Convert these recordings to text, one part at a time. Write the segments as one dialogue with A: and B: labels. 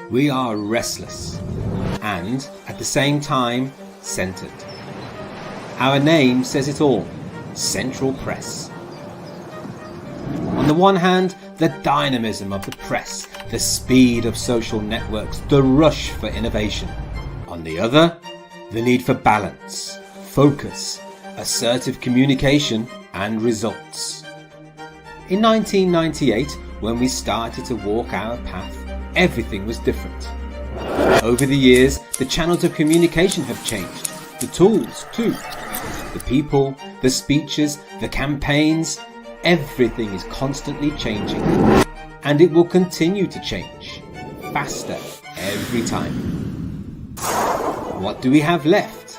A: We are restless and, at the same time, centered. Our name says it all, Central Press. On the one hand, the dynamism of the press, the speed of social networks, the rush for innovation. On the other, the need for balance, focus, assertive communication and results. In 1998, when we started to walk our path, everything was different. Over the years, the channels of communication have changed, the tools too. The people, the speeches, the campaigns, everything is constantly changing. And it will continue to change, faster every time. What do we have left?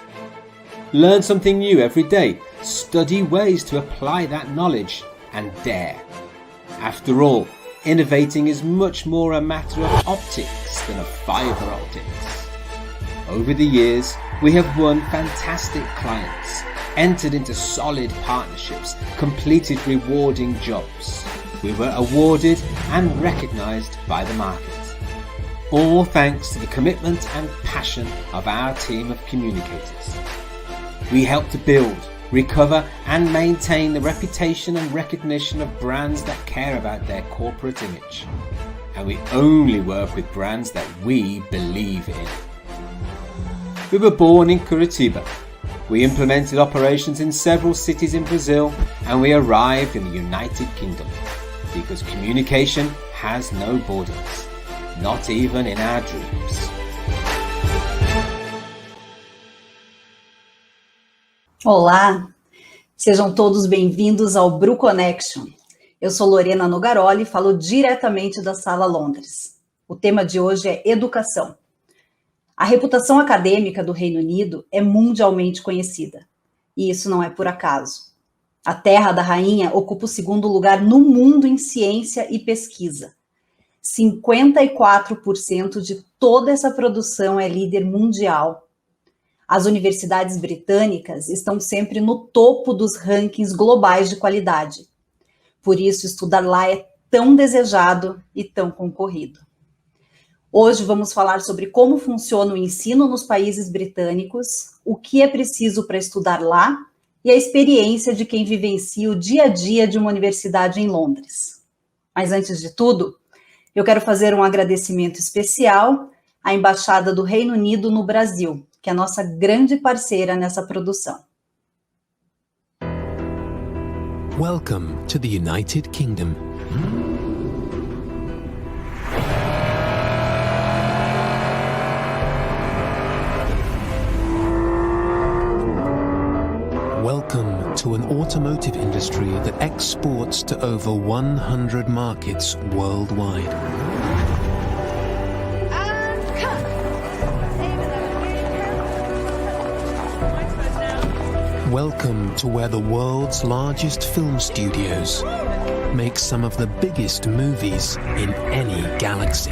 A: Learn something new every day, study ways to apply that knowledge, and dare. After all, innovating is much more a matter of optics than of fibre optics. Over the years, we have won fantastic clients, entered into solid partnerships, completed rewarding jobs. We were awarded and recognised by the market. All thanks to the commitment and passion of our team of communicators. We help to build, recover and maintain the reputation and recognition of brands that care about their corporate image. And we only work with brands that we believe in. We were born in Curitiba. We implemented operations in several cities in Brazil, and we arrived in the United Kingdom. Because communication has no borders, not even in our dreams.
B: Olá, sejam todos bem-vindos ao Bru Connection. Eu sou Lorena Nogaroli e falo diretamente da Sala Londres. O tema de hoje é educação. A reputação acadêmica do Reino Unido é mundialmente conhecida, e isso não é por acaso. A Terra da Rainha ocupa o segundo lugar no mundo em ciência e pesquisa. 54% de toda essa produção é líder mundial. As universidades britânicas estão sempre no topo dos rankings globais de qualidade. Por isso, estudar lá é tão desejado e tão concorrido. Hoje vamos falar sobre como funciona o ensino nos países britânicos, o que é preciso para estudar lá e a experiência de quem vivencia o dia a dia de uma universidade em Londres. Mas antes de tudo, eu quero fazer um agradecimento especial à Embaixada do Reino Unido no Brasil, que é a nossa grande parceira nessa produção.
C: Welcome to the United Kingdom. Welcome to an automotive industry that exports to over 100 markets worldwide. Welcome to where the world's largest film studios make some of the biggest movies in any galaxy.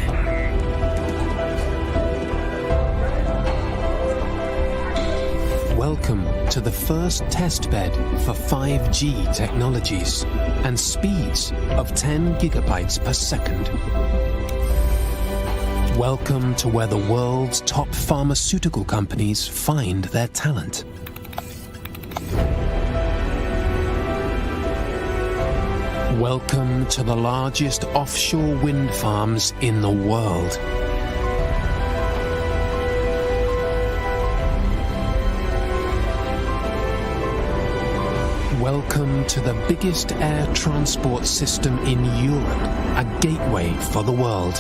C: Welcome to the first testbed for 5G technologies and speeds of 10 gigabytes per second. Welcome to where the world's top pharmaceutical companies find their talent. Welcome to the largest offshore wind farms in the world. Welcome to the biggest air transport system in Europe, a gateway for the world.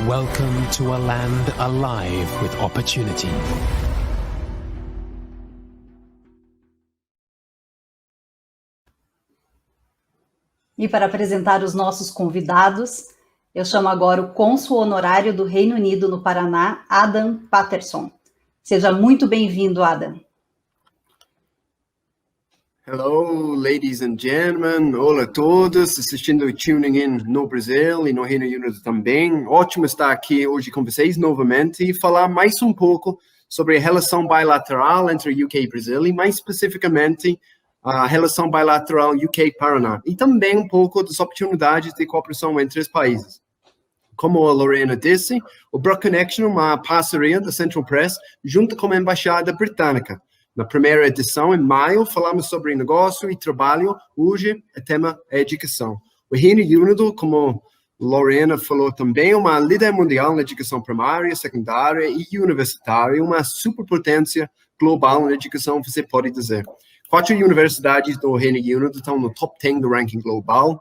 C: Welcome to a land alive with opportunity.
B: E para apresentar os nossos convidados, eu chamo agora o cônsul honorário do Reino Unido no Paraná, Adam Patterson. Seja muito bem-vindo, Adam.
D: Hello, ladies and gentlemen. Olá a todos, assistindo e tuning in no Brasil e no Reino Unido também. Ótimo estar aqui hoje com vocês novamente e falar mais um pouco sobre a relação bilateral entre UK e Brasil e mais especificamente a relação bilateral UK-Paraná e também um pouco das oportunidades de cooperação entre os países. Como a Lorena disse, o Brook Connection é uma parceria da Central Press junto com a Embaixada Britânica. Na primeira edição, em maio, falamos sobre negócio e trabalho. Hoje, o tema é educação. O Reino Unido, como Lorena falou também, é uma líder mundial na educação primária, secundária e universitária, uma superpotência global na educação, você pode dizer. 4 universidades do Reino Unido estão no top 10 do ranking global,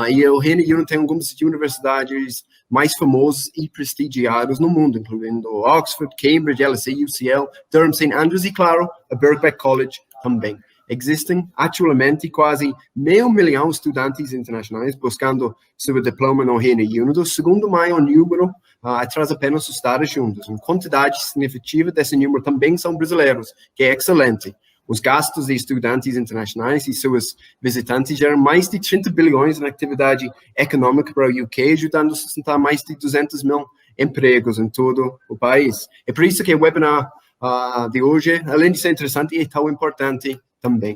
D: e o Reino Unido tem algumas universidades mais famosas e prestigiadas no mundo, incluindo Oxford, Cambridge, LSE, UCL, Durham, St. Andrews e, claro, a Birkbeck College também. Existem atualmente quase 500 mil estudantes internacionais buscando seu diploma no Reino Unido, o segundo maior número atrás apenas dos Estados Unidos. Uma quantidade significativa desse número também são brasileiros, que é excelente. Os gastos de estudantes internacionais e seus visitantes geram mais de 30 bilhões na atividade econômica para o UK, ajudando a sustentar mais de 200 mil empregos em todo o país. É por isso que o webinar de hoje, além de ser interessante, é tão importante também.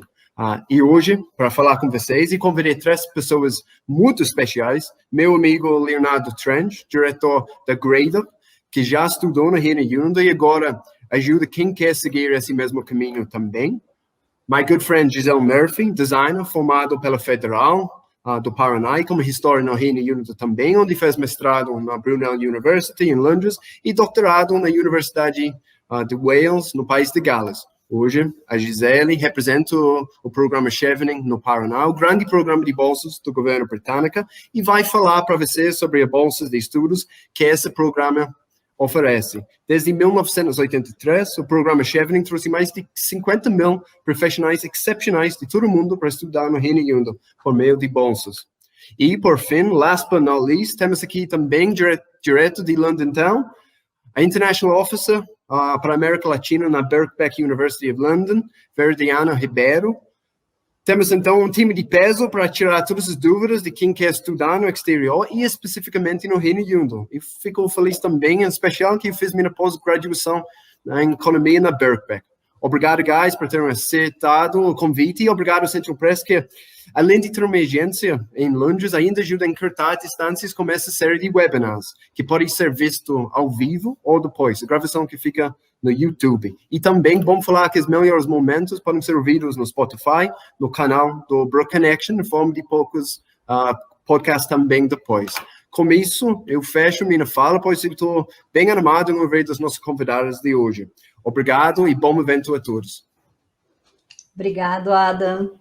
D: E hoje, para falar com vocês, convidei 3 pessoas muito especiais. Meu amigo Leonardo Trench, diretor da Grade Up, que já estudou no Reino Unido e agora ajuda quem quer seguir esse mesmo caminho também. My good friend Giselle Murphy, designer formado pela Federal do Paraná e como história no Reino Unido também, onde fez mestrado na Brunel University em Londres e doutorado na Universidade de Wales, no país de Gales. Hoje, a Gisele representa o programa Chevening no Paraná, o grande programa de bolsas do governo britânico, e vai falar para vocês sobre as bolsas de estudos que esse programa oferece. Desde 1983, o programa Chevening trouxe mais de 50 mil profissionais excepcionais de todo o mundo para estudar no Reino Unido, por meio de bolsas. E, por fim, last but not least, temos aqui também, direto de London Town, a International Officer para a América Latina na Birkbeck University of London, Veridiana Ribeiro. Temos, então, um time de peso para tirar todas as dúvidas de quem quer estudar no exterior e especificamente no Reino Unido. E fico feliz também, em especial, que eu fiz minha pós-graduação em economia na Birkbeck. Obrigado, guys, por terem aceitado o convite e obrigado, Central Press, que, além de ter uma agência em Londres, ainda ajuda a encurtar distâncias com essa série de webinars, que pode ser visto ao vivo ou depois, a gravação que fica no YouTube. E também, vamos falar que os melhores momentos podem ser ouvidos no Spotify, no canal do Brook Connection, em forma de poucos podcasts também depois. Com isso, eu fecho minha fala, pois eu estou bem animado em ouvir das nossas convidadas de hoje. Obrigado e bom evento a todos.
B: Obrigado, Adam.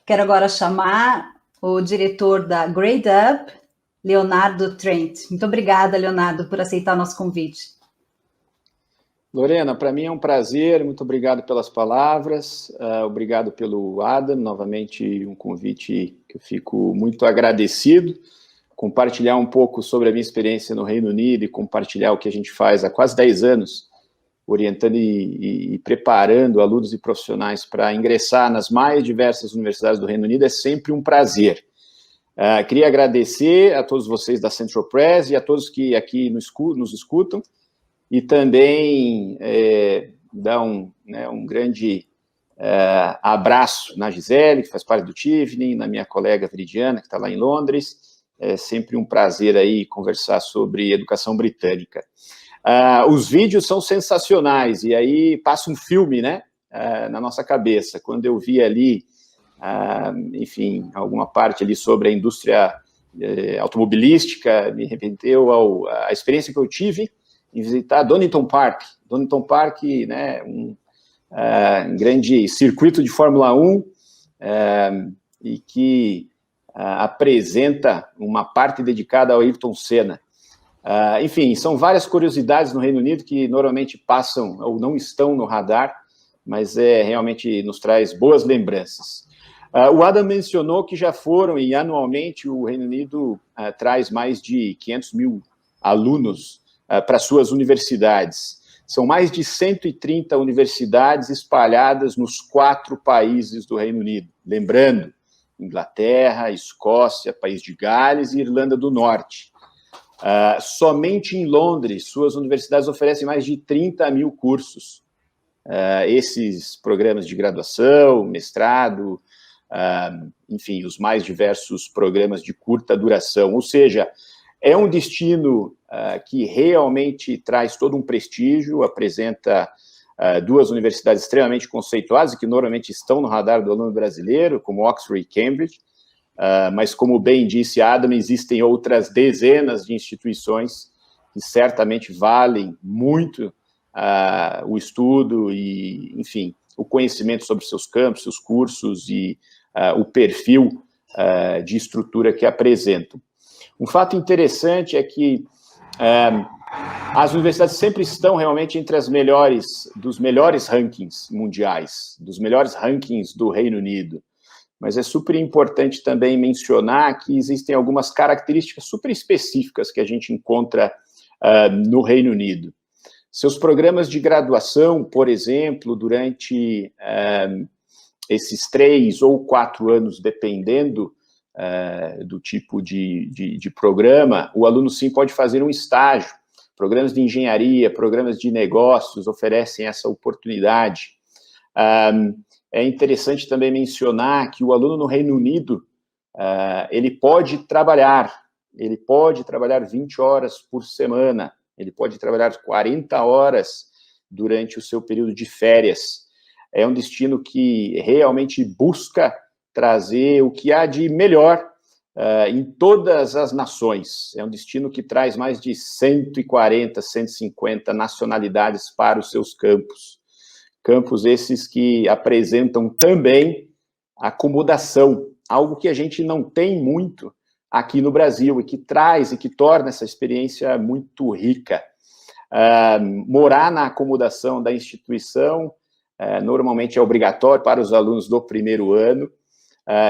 B: Quero agora chamar o diretor da Grade Up, Leonardo Trent. Muito obrigada, Leonardo, por aceitar o nosso convite.
E: Lorena, para mim é um prazer, muito obrigado pelas palavras, obrigado pelo Adam, novamente um convite que eu fico muito agradecido, compartilhar um pouco sobre a minha experiência no Reino Unido e compartilhar o que a gente faz há quase 10 anos, orientando e preparando alunos e profissionais para ingressar nas mais diversas universidades do Reino Unido, é sempre um prazer. Queria agradecer a todos vocês da Central Press e a todos que aqui nos escutam, e também dar um grande abraço na Gisele, que faz parte do Chevening, na minha colega Veridiana, que está lá em Londres. É sempre um prazer aí conversar sobre educação britânica. Os vídeos são sensacionais, e aí passa um filme, né, na nossa cabeça. Quando eu vi ali, enfim, alguma parte ali sobre a indústria automobilística, me remeteu à experiência que eu tive em visitar Donington Park. Donington Park, né, um grande circuito de Fórmula 1, e que apresenta uma parte dedicada ao Ayrton Senna. Enfim, são várias curiosidades no Reino Unido que normalmente passam ou não estão no radar, mas realmente nos traz boas lembranças. O Adam mencionou que já foram, e anualmente o Reino Unido traz mais de 500 mil alunos para suas universidades. São mais de 130 universidades espalhadas nos 4 países do Reino Unido. Lembrando, Inglaterra, Escócia, País de Gales e Irlanda do Norte. Somente em Londres, suas universidades oferecem mais de 30 mil cursos. Esses programas de graduação, mestrado, enfim, os mais diversos programas de curta duração. Ou seja, É um destino que realmente traz todo um prestígio, apresenta duas universidades extremamente conceituadas e que normalmente estão no radar do aluno brasileiro, como Oxford e Cambridge, mas como bem disse Adam, existem outras dezenas de instituições que certamente valem muito o estudo e, enfim, o conhecimento sobre seus campos, seus cursos e o perfil de estrutura que apresentam. Um fato interessante é que as universidades sempre estão realmente entre dos melhores rankings mundiais, dos melhores rankings do Reino Unido. Mas é super importante também mencionar que existem algumas características super específicas que a gente encontra no Reino Unido. Seus programas de graduação, por exemplo, durante esses 3 ou 4 anos, dependendo do tipo de programa, o aluno sim pode fazer um estágio. Programas de engenharia, programas de negócios oferecem essa oportunidade. É interessante também mencionar que o aluno no Reino Unido, ele pode trabalhar 20 horas por semana, ele pode trabalhar 40 horas durante o seu período de férias. É um destino que realmente busca trazer o que há de melhor em todas as nações. É um destino que traz mais de 140, 150 nacionalidades para os seus campos. Campos esses que apresentam também acomodação, algo que a gente não tem muito aqui no Brasil e que traz e que torna essa experiência muito rica. Morar na acomodação da instituição normalmente é obrigatório para os alunos do primeiro ano,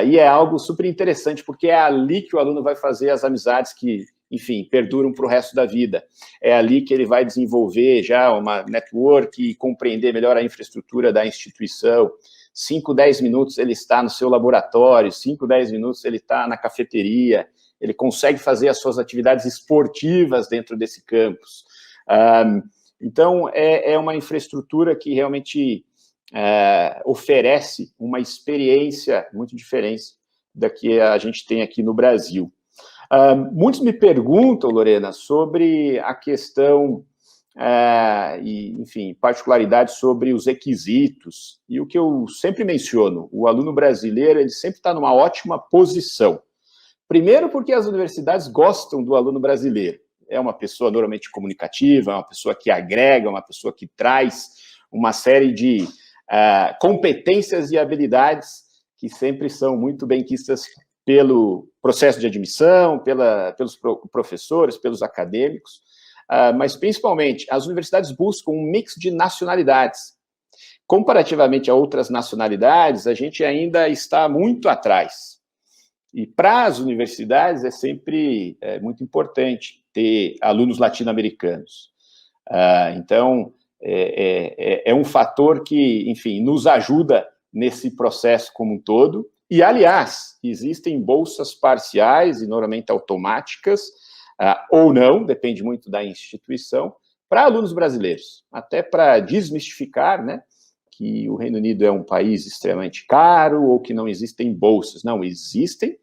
E: e é algo super interessante, porque é ali que o aluno vai fazer as amizades que, enfim, perduram para o resto da vida. É ali que ele vai desenvolver já uma network e compreender melhor a infraestrutura da instituição. 5, 10 minutos ele está no seu laboratório, 5, 10 minutos ele está na cafeteria, ele consegue fazer as suas atividades esportivas dentro desse campus. Então, é uma infraestrutura que realmente oferece uma experiência muito diferente da que a gente tem aqui no Brasil. Muitos me perguntam, Lorena, sobre a questão, e, enfim, particularidades sobre os requisitos, e o que eu sempre menciono, o aluno brasileiro, ele sempre está numa ótima posição. Primeiro porque as universidades gostam do aluno brasileiro, é uma pessoa normalmente comunicativa, é uma pessoa que agrega, uma pessoa que traz uma série de competências e habilidades que sempre são muito bem quistas pelo processo de admissão, pelos professores, pelos acadêmicos, mas principalmente as universidades buscam um mix de nacionalidades. Comparativamente a outras nacionalidades, a gente ainda está muito atrás. E para as universidades é sempre muito importante ter alunos latino-americanos. Então, é um fator que, enfim, nos ajuda nesse processo como um todo. E, aliás, existem bolsas parciais e normalmente automáticas, ou não, depende muito da instituição, para alunos brasileiros, até para desmistificar, né, que o Reino Unido é um país extremamente caro ou que não existem bolsas. Não, existem,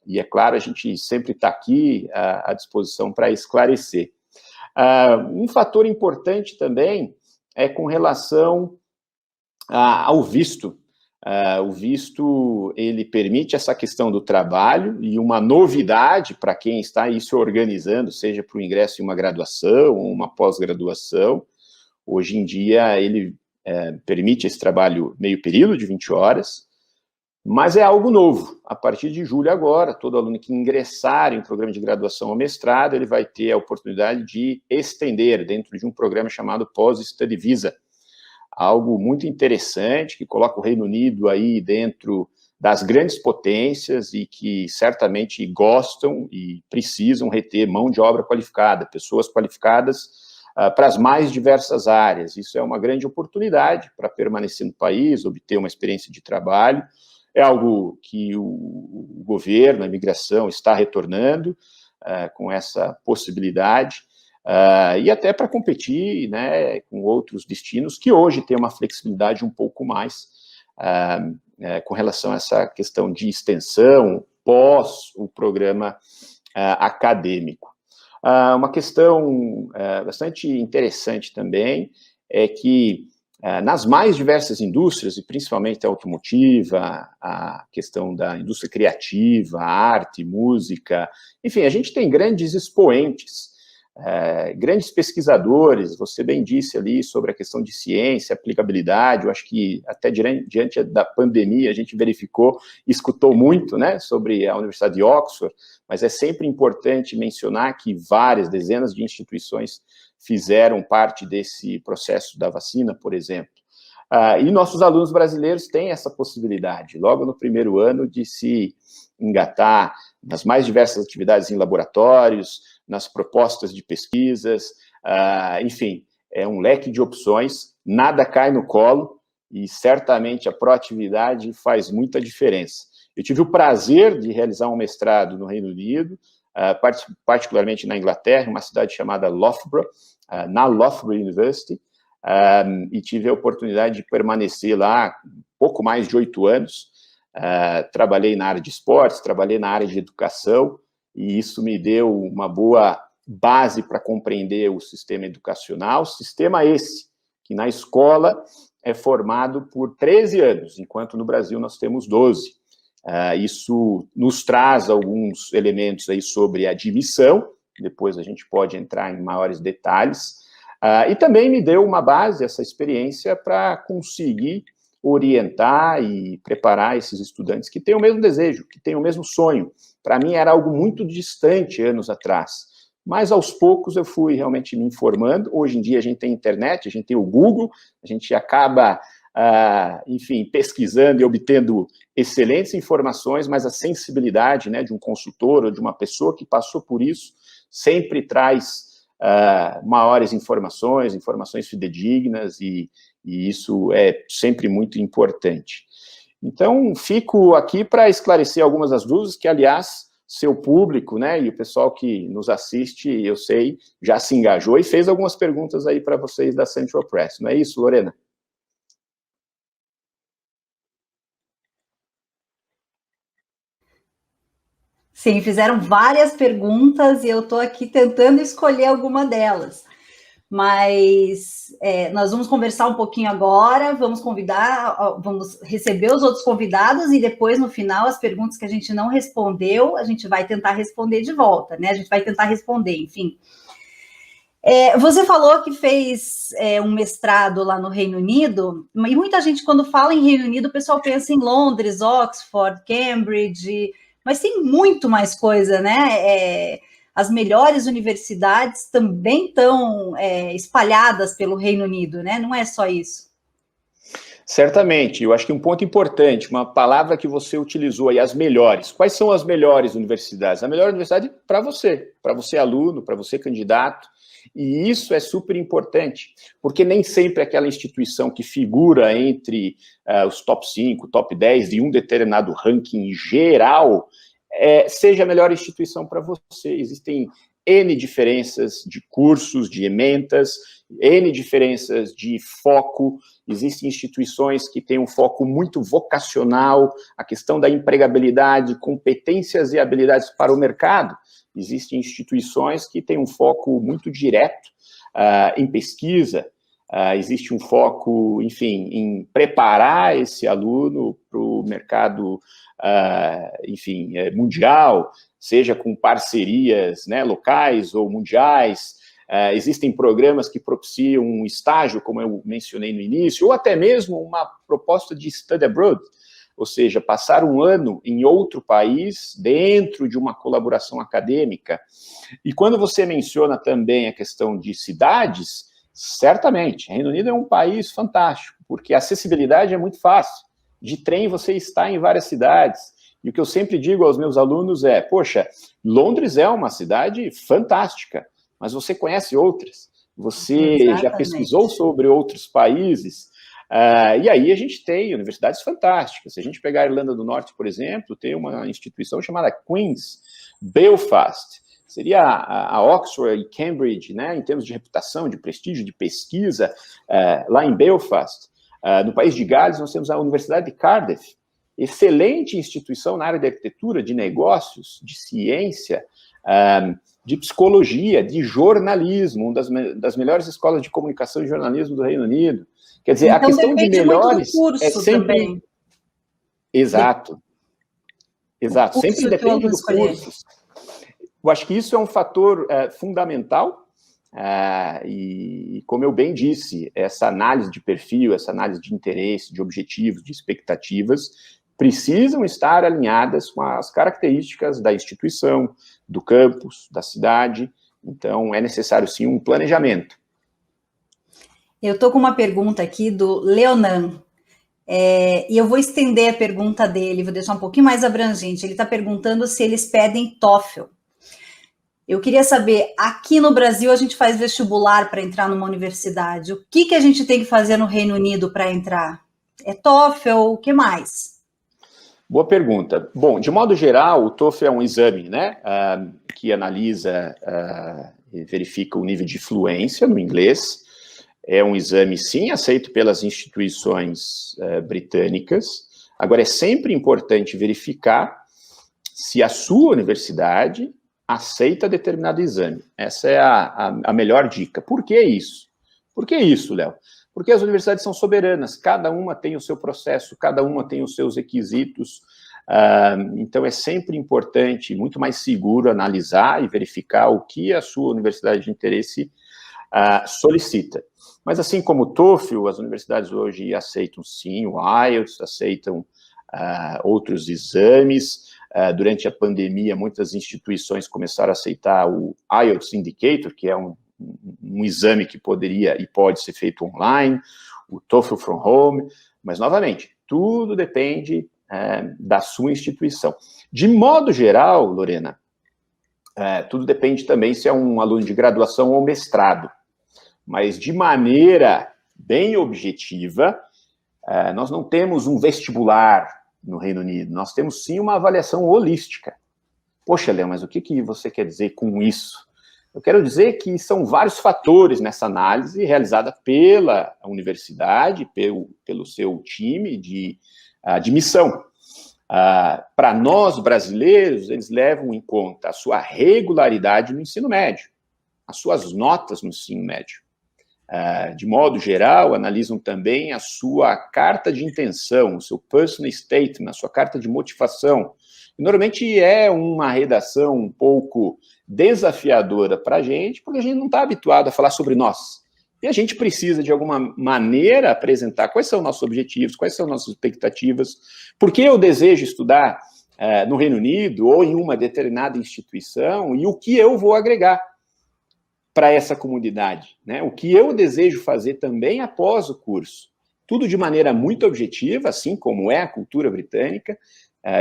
E: e é claro, a gente sempre está aqui à disposição para esclarecer. Um fator importante também é com relação ao visto. O visto, ele permite essa questão do trabalho e uma novidade para quem está aí se organizando, seja para o ingresso em uma graduação ou uma pós-graduação. Hoje em dia, ele permite esse trabalho meio período de 20 horas, mas é algo novo. A partir de julho agora, todo aluno que ingressar em um programa de graduação ou mestrado, ele vai ter a oportunidade de estender dentro de um programa chamado Post-Study Visa. Algo muito interessante, que coloca o Reino Unido aí dentro das grandes potências e que certamente gostam e precisam reter mão de obra qualificada, pessoas qualificadas para as mais diversas áreas. Isso é uma grande oportunidade para permanecer no país, obter uma experiência de trabalho. É algo que o governo, a imigração, está retornando com essa possibilidade. E até para competir, né, com outros destinos que hoje têm uma flexibilidade um pouco mais com relação a essa questão de extensão pós o programa acadêmico. Uma questão bastante interessante também é que nas mais diversas indústrias, e principalmente a automotiva, a questão da indústria criativa, arte, música, enfim, a gente tem grandes expoentes, grandes pesquisadores. Você bem disse ali sobre a questão de ciência, aplicabilidade. Eu acho que até diante da pandemia a gente verificou, escutou muito, né, sobre a Universidade de Oxford, mas é sempre importante mencionar que várias, dezenas de instituições fizeram parte desse processo da vacina, por exemplo. E nossos alunos brasileiros têm essa possibilidade, logo no primeiro ano, de se engatar nas mais diversas atividades em laboratórios, nas propostas de pesquisas, enfim, é um leque de opções, nada cai no colo, e certamente a proatividade faz muita diferença. Eu tive o prazer de realizar um mestrado no Reino Unido, particularmente na Inglaterra, uma cidade chamada Loughborough, na Loughborough University, e tive a oportunidade de permanecer lá pouco mais de 8 anos. Trabalhei na área de esportes, trabalhei na área de educação, e isso me deu uma boa base para compreender o sistema educacional, sistema esse, que na escola é formado por 13 anos, enquanto no Brasil nós temos 12. Isso nos traz alguns elementos aí sobre admissão, depois a gente pode entrar em maiores detalhes, e também me deu uma base, essa experiência, para conseguir orientar e preparar esses estudantes que têm o mesmo desejo, que têm o mesmo sonho. Para mim era algo muito distante anos atrás, mas aos poucos eu fui realmente me informando. Hoje em dia a gente tem internet, a gente tem o Google, a gente acaba, enfim, pesquisando e obtendo excelentes informações, mas a sensibilidade, né, de um consultor ou de uma pessoa que passou por isso sempre traz maiores informações fidedignas, e isso é sempre muito importante. Então, fico aqui para esclarecer algumas das dúvidas que, aliás, seu público, né, e o pessoal que nos assiste, eu sei, já se engajou e fez algumas perguntas aí para vocês da Central Press. Não é isso, Lorena?
B: Sim, fizeram várias perguntas e eu estou aqui tentando escolher alguma delas. Mas nós vamos conversar um pouquinho agora, vamos receber os outros convidados e depois, no final, as perguntas que a gente não respondeu, a gente vai tentar responder de volta, né? A gente vai tentar responder, enfim. Você falou que fez um mestrado lá no Reino Unido, e muita gente, quando fala em Reino Unido, o pessoal pensa em Londres, Oxford, Cambridge, mas tem muito mais coisa, né? As melhores universidades também estão espalhadas pelo Reino Unido, né? Não é só isso.
E: Certamente. Eu acho que um ponto importante, uma palavra que você utilizou aí, as melhores. Quais são as melhores universidades? A melhor universidade para você aluno, para você candidato. E isso é super importante, porque nem sempre aquela instituição que figura entre os top 5, top 10 de um determinado ranking geral seja a melhor instituição para você. Existem N diferenças de cursos, de ementas, N diferenças de foco. Existem instituições que têm um foco muito vocacional, a questão da empregabilidade, competências e habilidades para o mercado. Existem instituições que têm um foco muito direto em pesquisa. Existe um foco, enfim, em preparar esse aluno para o mercado, enfim, mundial, seja com parcerias, né, locais ou mundiais. Existem programas que propiciam um estágio, como eu mencionei no início, ou até mesmo uma proposta de study abroad, ou seja, passar um ano em outro país dentro de uma colaboração acadêmica. E quando você menciona também a questão de cidades, certamente, o Reino Unido é um país fantástico, porque a acessibilidade é muito fácil. De trem você está em várias cidades. E o que eu sempre digo aos meus alunos é, poxa, Londres é uma cidade fantástica, mas você conhece outras. Você já pesquisou sobre outros países. E aí a gente tem universidades fantásticas. Se a gente pegar a Irlanda do Norte, por exemplo, tem uma instituição chamada Queen's Belfast. Seria a Oxford e Cambridge, né, em termos de reputação, de prestígio, de pesquisa, lá em Belfast. No país de Gales, nós temos a Universidade de Cardiff, excelente instituição na área de arquitetura, de negócios, de ciência. de psicologia, de jornalismo, uma das melhores escolas de comunicação e jornalismo do Reino Unido. Quer dizer,
B: então,
E: a questão de melhores
B: curso
E: é sempre...
B: também.
E: Exato. Exato, sempre depende do curso. Eu acho que isso é um fator fundamental, e como eu bem disse, essa análise de perfil, essa análise de interesse, de objetivos, de expectativas, precisam estar alinhadas com as características da instituição, do campus, da cidade. Então, é necessário, sim, um planejamento.
B: Eu estou com uma pergunta aqui do Leonan, e eu vou estender a pergunta dele, vou deixar um pouquinho mais abrangente. Ele está perguntando se eles pedem TOEFL. Eu queria saber, aqui no Brasil a gente faz vestibular para entrar numa universidade. O que a gente tem que fazer no Reino Unido para entrar? É TOEFL, o que mais?
E: Boa pergunta. Bom, de modo geral, o TOEFL é um exame, né, que analisa e verifica o nível de fluência no inglês. É um exame, sim, aceito pelas instituições britânicas. Agora, é sempre importante verificar se a sua universidade aceita determinado exame. Essa é a melhor dica. Por que isso? Por que isso, Léo? Porque as universidades são soberanas, cada uma tem o seu processo, cada uma tem os seus requisitos, então é sempre importante, muito mais seguro analisar e verificar o que a sua universidade de interesse solicita. Mas assim como o TOEFL, as universidades hoje aceitam sim o IELTS, aceitam outros exames. Durante a pandemia, muitas instituições começaram a aceitar o IELTS Indicator, que é um exame que poderia e pode ser feito online, o TOEFL from Home, mas, novamente, tudo depende da sua instituição. De modo geral, Lorena, tudo depende também se é um aluno de graduação ou mestrado, mas de maneira bem objetiva, nós não temos um vestibular no Reino Unido, nós temos sim uma avaliação holística. Poxa, Léo, mas o que você quer dizer com isso? Eu quero dizer que são vários fatores nessa análise realizada pela universidade, pelo seu time de admissão. Para nós, brasileiros, eles levam em conta a sua regularidade no ensino médio, as suas notas no ensino médio. De modo geral, analisam também a sua carta de intenção, o seu personal statement, a sua carta de motivação. E, normalmente é uma redação um pouco desafiadora para a gente, porque a gente não está habituado a falar sobre nós. E a gente precisa, de alguma maneira, apresentar quais são nossos objetivos, quais são nossas expectativas, por que eu desejo estudar no Reino Unido ou em uma determinada instituição e o que eu vou agregar para essa comunidade, né? O que eu desejo fazer também após o curso. Tudo de maneira muito objetiva, assim como é a cultura britânica,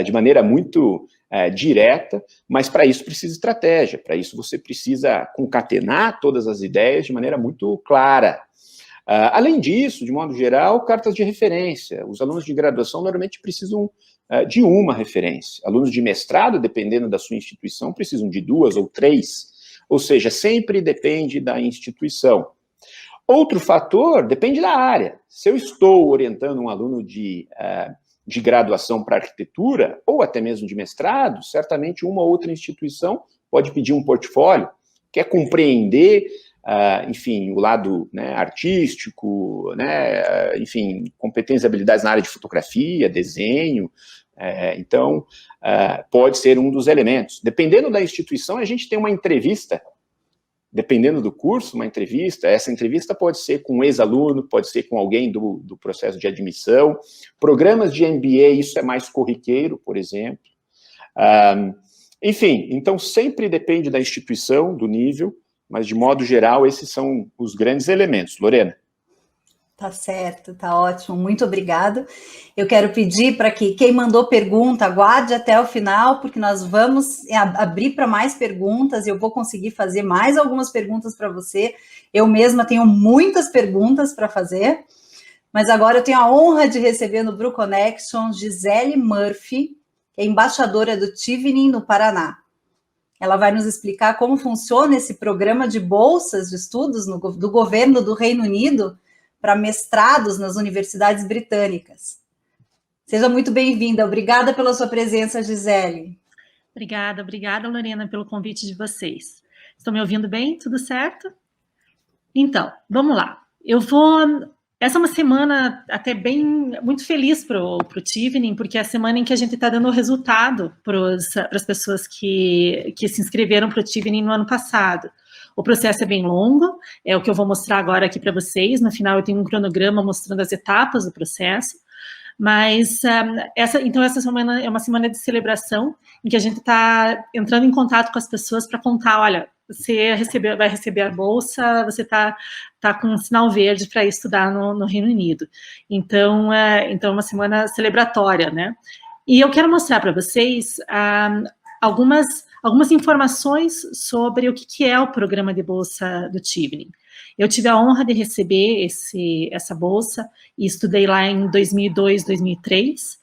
E: de maneira muito direta, mas para isso precisa estratégia, para isso você precisa concatenar todas as ideias de maneira muito clara. Além disso, de modo geral, cartas de referência. Os alunos de graduação normalmente precisam de uma referência. Alunos de mestrado, dependendo da sua instituição, precisam de 2 ou 3. Ou seja, sempre depende da instituição. Outro fator depende da área. Se eu estou orientando um aluno de graduação para arquitetura, ou até mesmo de mestrado, certamente uma ou outra instituição pode pedir um portfólio, quer compreender, enfim, o lado, né, artístico, né, enfim, competências e habilidades na área de fotografia, desenho. Então, pode ser um dos elementos. Dependendo da instituição, a gente tem uma entrevista, dependendo do curso, uma entrevista. Essa entrevista pode ser com um ex-aluno, pode ser com alguém do processo de admissão. Programas de MBA, isso é mais corriqueiro, por exemplo. Enfim, então sempre depende da instituição, do nível, mas de modo geral, esses são os grandes elementos. Lorena?
B: Tá certo, tá ótimo, muito obrigada. Eu quero pedir para que quem mandou pergunta aguarde até o final, porque nós vamos abrir para mais perguntas e eu vou conseguir fazer mais algumas perguntas para você. Eu mesma tenho muitas perguntas para fazer, mas agora eu tenho a honra de receber no Bru Connection Gisele Murphy, que é embaixadora do Chevening, no Paraná. Ela vai nos explicar como funciona esse programa de bolsas de estudos do governo do Reino Unido para mestrados nas universidades britânicas. Seja muito bem-vinda. Obrigada pela sua presença, Gisele.
F: Obrigada, Lorena, pelo convite de vocês. Estão me ouvindo bem? Tudo certo? Então, vamos lá. Essa é uma semana até muito feliz para o Chevening, porque é a semana em que a gente está dando o resultado para as pessoas que se inscreveram para o Chevening no ano passado. O processo é bem longo, é o que eu vou mostrar agora aqui para vocês. No final eu tenho um cronograma mostrando as etapas do processo. Mas então essa semana é uma semana de celebração em que a gente está entrando em contato com as pessoas para contar, olha, você vai receber a bolsa, você tá com um sinal verde para estudar no Reino Unido. Então é uma semana celebratória, né? E eu quero mostrar para vocês algumas informações sobre o que é o programa de bolsa do Chevening. Eu tive a honra de receber essa bolsa e estudei lá em 2002, 2003.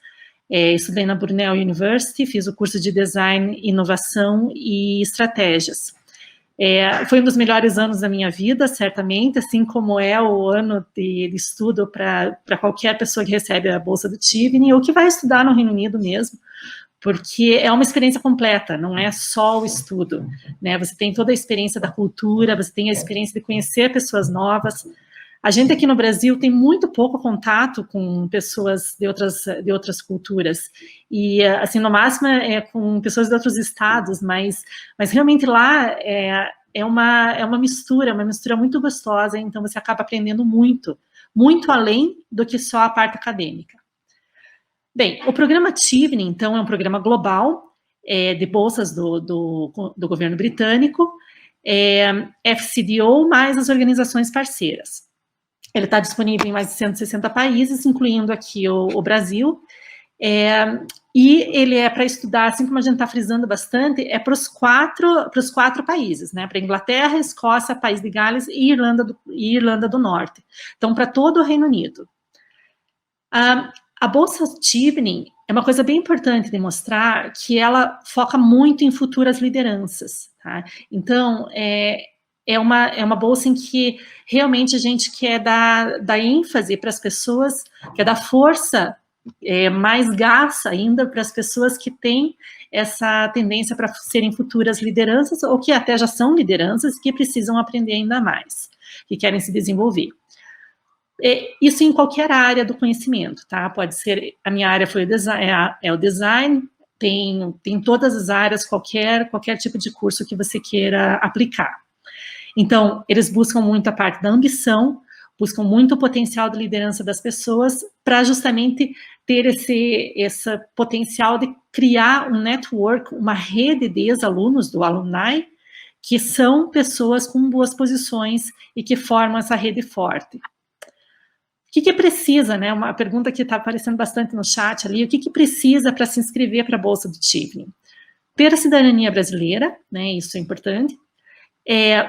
F: Estudei na Brunel University, fiz o curso de Design, Inovação e Estratégias. Foi um dos melhores anos da minha vida, certamente, assim como é o ano de estudo para qualquer pessoa que recebe a bolsa do Chevening ou que vai estudar no Reino Unido mesmo, porque é uma experiência completa, não é só o estudo, né? Você tem toda a experiência da cultura, você tem a experiência de conhecer pessoas novas. A gente aqui no Brasil tem muito pouco contato com pessoas de outras culturas, e assim, no máximo com pessoas de outros estados, mas realmente lá é uma mistura muito gostosa, então você acaba aprendendo muito além do que só a parte acadêmica. Bem, o programa Chevening, então, é um programa global de bolsas do governo britânico, FCDO mais as organizações parceiras. Ele está disponível em mais de 160 países, incluindo aqui o Brasil, e ele é para estudar, assim como a gente está frisando bastante, para os quatro países, né? Para Inglaterra, Escócia, País de Gales e Irlanda do Norte. Então, para todo o Reino Unido. A bolsa Chevening é uma coisa bem importante de mostrar que ela foca muito em futuras lideranças, tá? Então, é uma bolsa em que realmente a gente quer dar ênfase para as pessoas, quer dar força, mais gás ainda para as pessoas que têm essa tendência para serem futuras lideranças ou que até já são lideranças que precisam aprender ainda mais, que querem se desenvolver. Isso em qualquer área do conhecimento, tá? Pode ser, a minha área foi o design, tem todas as áreas, qualquer tipo de curso que você queira aplicar. Então, eles buscam muito a parte da ambição, buscam muito o potencial de liderança das pessoas para justamente ter esse potencial de criar um network, uma rede de ex-alunos, do alumni, que são pessoas com boas posições e que formam essa rede forte. O que precisa, né? Uma pergunta que está aparecendo bastante no chat ali, o que precisa para se inscrever para a Bolsa do Chevening? Ter a cidadania brasileira, né? Isso é importante.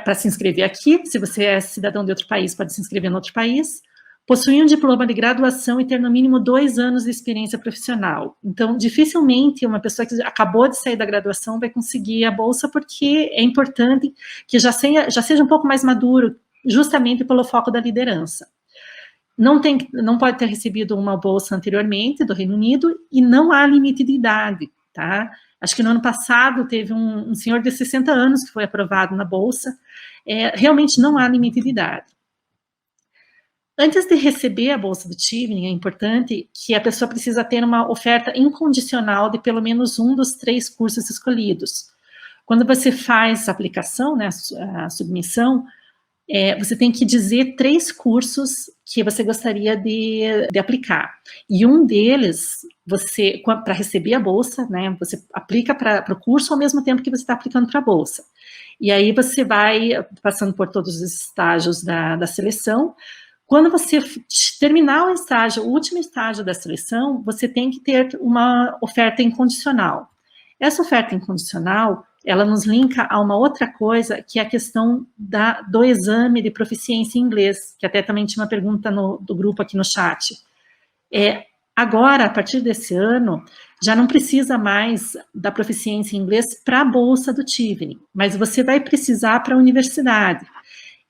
F: Para se inscrever aqui, se você é cidadão de outro país, pode se inscrever em outro país. Possuir um diploma de graduação e ter no mínimo 2 anos de experiência profissional. Então, dificilmente uma pessoa que acabou de sair da graduação vai conseguir a bolsa, porque é importante que já seja um pouco mais maduro, justamente pelo foco da liderança. Não pode ter recebido uma bolsa anteriormente do Reino Unido e não há limite de idade, tá? Acho que no ano passado teve um senhor de 60 anos que foi aprovado na bolsa. Realmente não há limite de idade. Antes de receber a bolsa do Chevening, é importante que a pessoa precisa ter uma oferta incondicional de pelo menos um dos 3 cursos escolhidos. Quando você faz a aplicação, né, a submissão, você tem que dizer 3 cursos que você gostaria de aplicar. E um deles, para receber a bolsa, né, você aplica para o curso ao mesmo tempo que você está aplicando para a bolsa. E aí você vai passando por todos os estágios da seleção. Quando você terminar o último estágio da seleção, você tem que ter uma oferta incondicional. Essa oferta incondicional, ela nos linka a uma outra coisa, que é a questão do exame de proficiência em inglês, que até também tinha uma pergunta do grupo aqui no chat. Agora, a partir desse ano, já não precisa mais da proficiência em inglês para a bolsa do Chevening, mas você vai precisar para a universidade.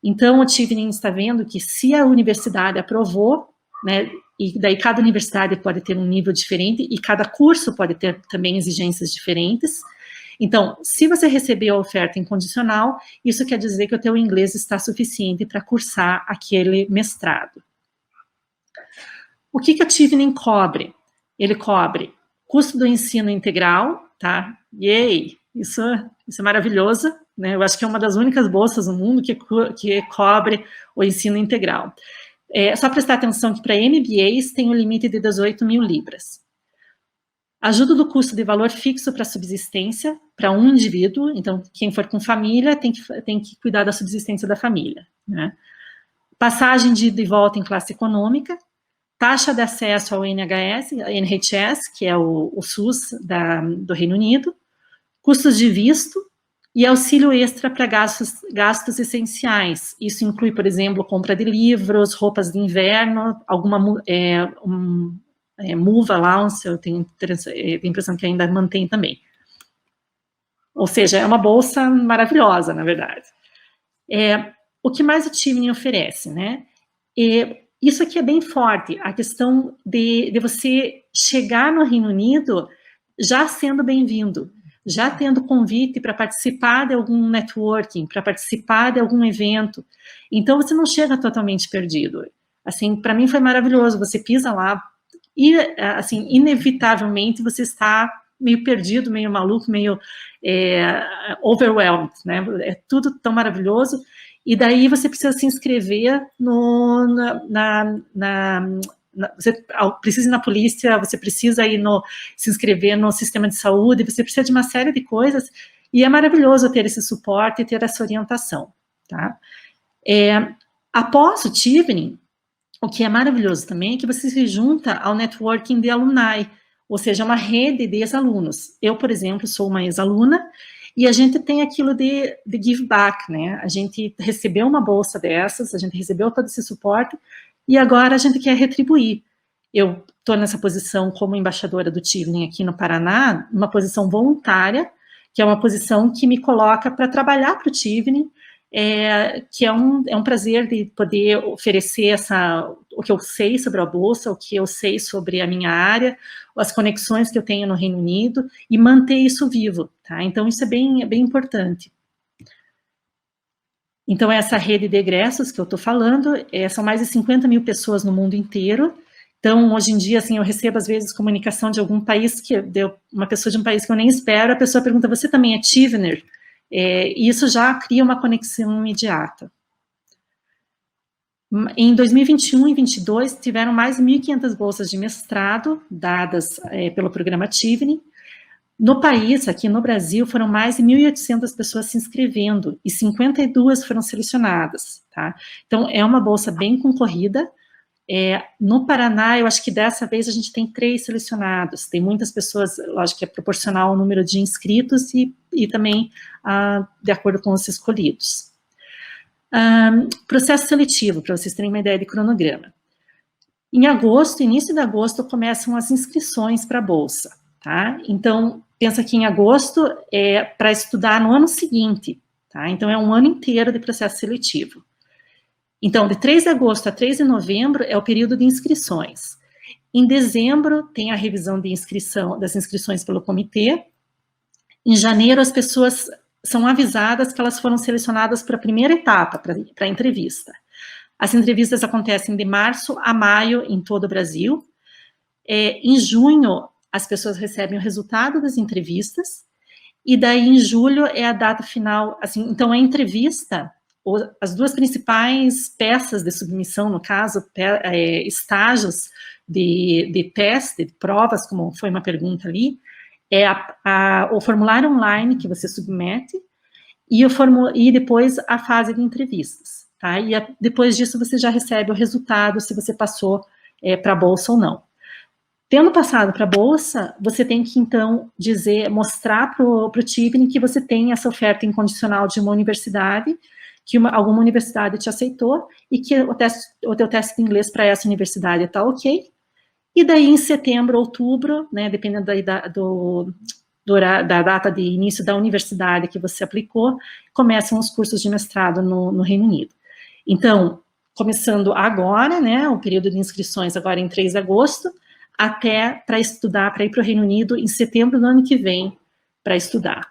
F: Então, o Chevening está vendo que se a universidade aprovou, né, e daí cada universidade pode ter um nível diferente, e cada curso pode ter também exigências diferentes, Então, se você recebeu a oferta incondicional, isso quer dizer que o teu inglês está suficiente para cursar aquele mestrado. O que a Chevening cobre? Ele cobre custo do ensino integral, tá? Yay! Isso é maravilhoso, né? Eu acho que é uma das únicas bolsas no mundo que cobre o ensino integral. É só prestar atenção que para MBAs tem um limite de 18 mil libras. Ajuda do custo de valor fixo para subsistência, para um indivíduo, então quem for com família tem que cuidar da subsistência da família, né? Passagem de ida e volta em classe econômica, taxa de acesso ao NHS, que é o SUS do Reino Unido, custos de visto e auxílio extra para gastos essenciais. Isso inclui, por exemplo, compra de livros, roupas de inverno, alguma move allowance, eu tenho a impressão que ainda mantém também. Ou seja, é uma bolsa maravilhosa, na verdade. O que mais o Chevening oferece, né? Isso aqui é bem forte, a questão de você chegar no Reino Unido já sendo bem-vindo, já tendo convite para participar de algum networking, para participar de algum evento. Então, você não chega totalmente perdido. Assim, para mim foi maravilhoso, você pisa lá e, assim, inevitavelmente você está meio perdido, meio maluco, meio overwhelmed, né? É tudo tão maravilhoso. E daí você precisa se inscrever você precisa ir na polícia, você precisa se inscrever no sistema de saúde, você precisa de uma série de coisas, e é maravilhoso ter esse suporte e ter essa orientação, tá? Após o Chevening, o que é maravilhoso também é que você se junta ao networking de alumni, ou seja, uma rede de ex-alunos. Eu, por exemplo, sou uma ex-aluna, e a gente tem aquilo de give back, né? A gente recebeu uma bolsa dessas, a gente recebeu todo esse suporte, e agora a gente quer retribuir. Eu estou nessa posição como embaixadora do Chevening aqui no Paraná, uma posição voluntária, que é uma posição que me coloca para trabalhar para o Chevening, que é um prazer de poder oferecer o que eu sei sobre a bolsa, o que eu sei sobre a minha área, as conexões que eu tenho no Reino Unido, e manter isso vivo, tá? Então, isso é bem importante. Então, essa rede de egressos que eu estou falando, são mais de 50 mil pessoas no mundo inteiro. Então, hoje em dia, assim, eu recebo, às vezes, comunicação de algum país, uma pessoa de um país que eu nem espero, a pessoa pergunta, você também é Chevener? E isso já cria uma conexão imediata. Em 2021 e 2022, tiveram mais de 1.500 bolsas de mestrado dadas pelo programa Chevening. No país, aqui no Brasil, foram mais de 1.800 pessoas se inscrevendo e 52 foram selecionadas, tá? Então, é uma bolsa bem concorrida. No Paraná, eu acho que dessa vez a gente tem 3 selecionados. Tem muitas pessoas, lógico que é proporcional ao número de inscritos e também de acordo com os escolhidos. Processo seletivo, para vocês terem uma ideia de cronograma. Em agosto, início de agosto, começam as inscrições para a bolsa, tá? Então, pensa que em agosto é para estudar no ano seguinte, tá? Então, é um ano inteiro de processo seletivo. Então, de 3 de agosto a 3 de novembro é o período de inscrições. Em dezembro, tem a revisão das inscrições pelo comitê. Em janeiro, as pessoas são avisadas que elas foram selecionadas para a primeira etapa, para a entrevista. As entrevistas acontecem de março a maio em todo o Brasil. Em junho, as pessoas recebem o resultado das entrevistas, e daí em julho é a data final, assim, então a entrevista, as 2 principais peças de submissão, no caso, estágios de teste, de provas, como foi uma pergunta ali, o formulário online que você submete e depois a fase de entrevistas, tá? E depois disso você já recebe o resultado, se você passou para a bolsa ou não. Tendo passado para a bolsa, você tem que, então, mostrar para o Chevening que você tem essa oferta incondicional de uma universidade, que alguma universidade te aceitou, e que o teu teste de inglês para essa universidade está ok. E daí, em setembro, outubro, né, dependendo da data de início da universidade que você aplicou, começam os cursos de mestrado no Reino Unido. Então, começando agora, né, o período de inscrições agora em 3 de agosto, até para estudar, para ir para o Reino Unido em setembro do ano que vem, para estudar.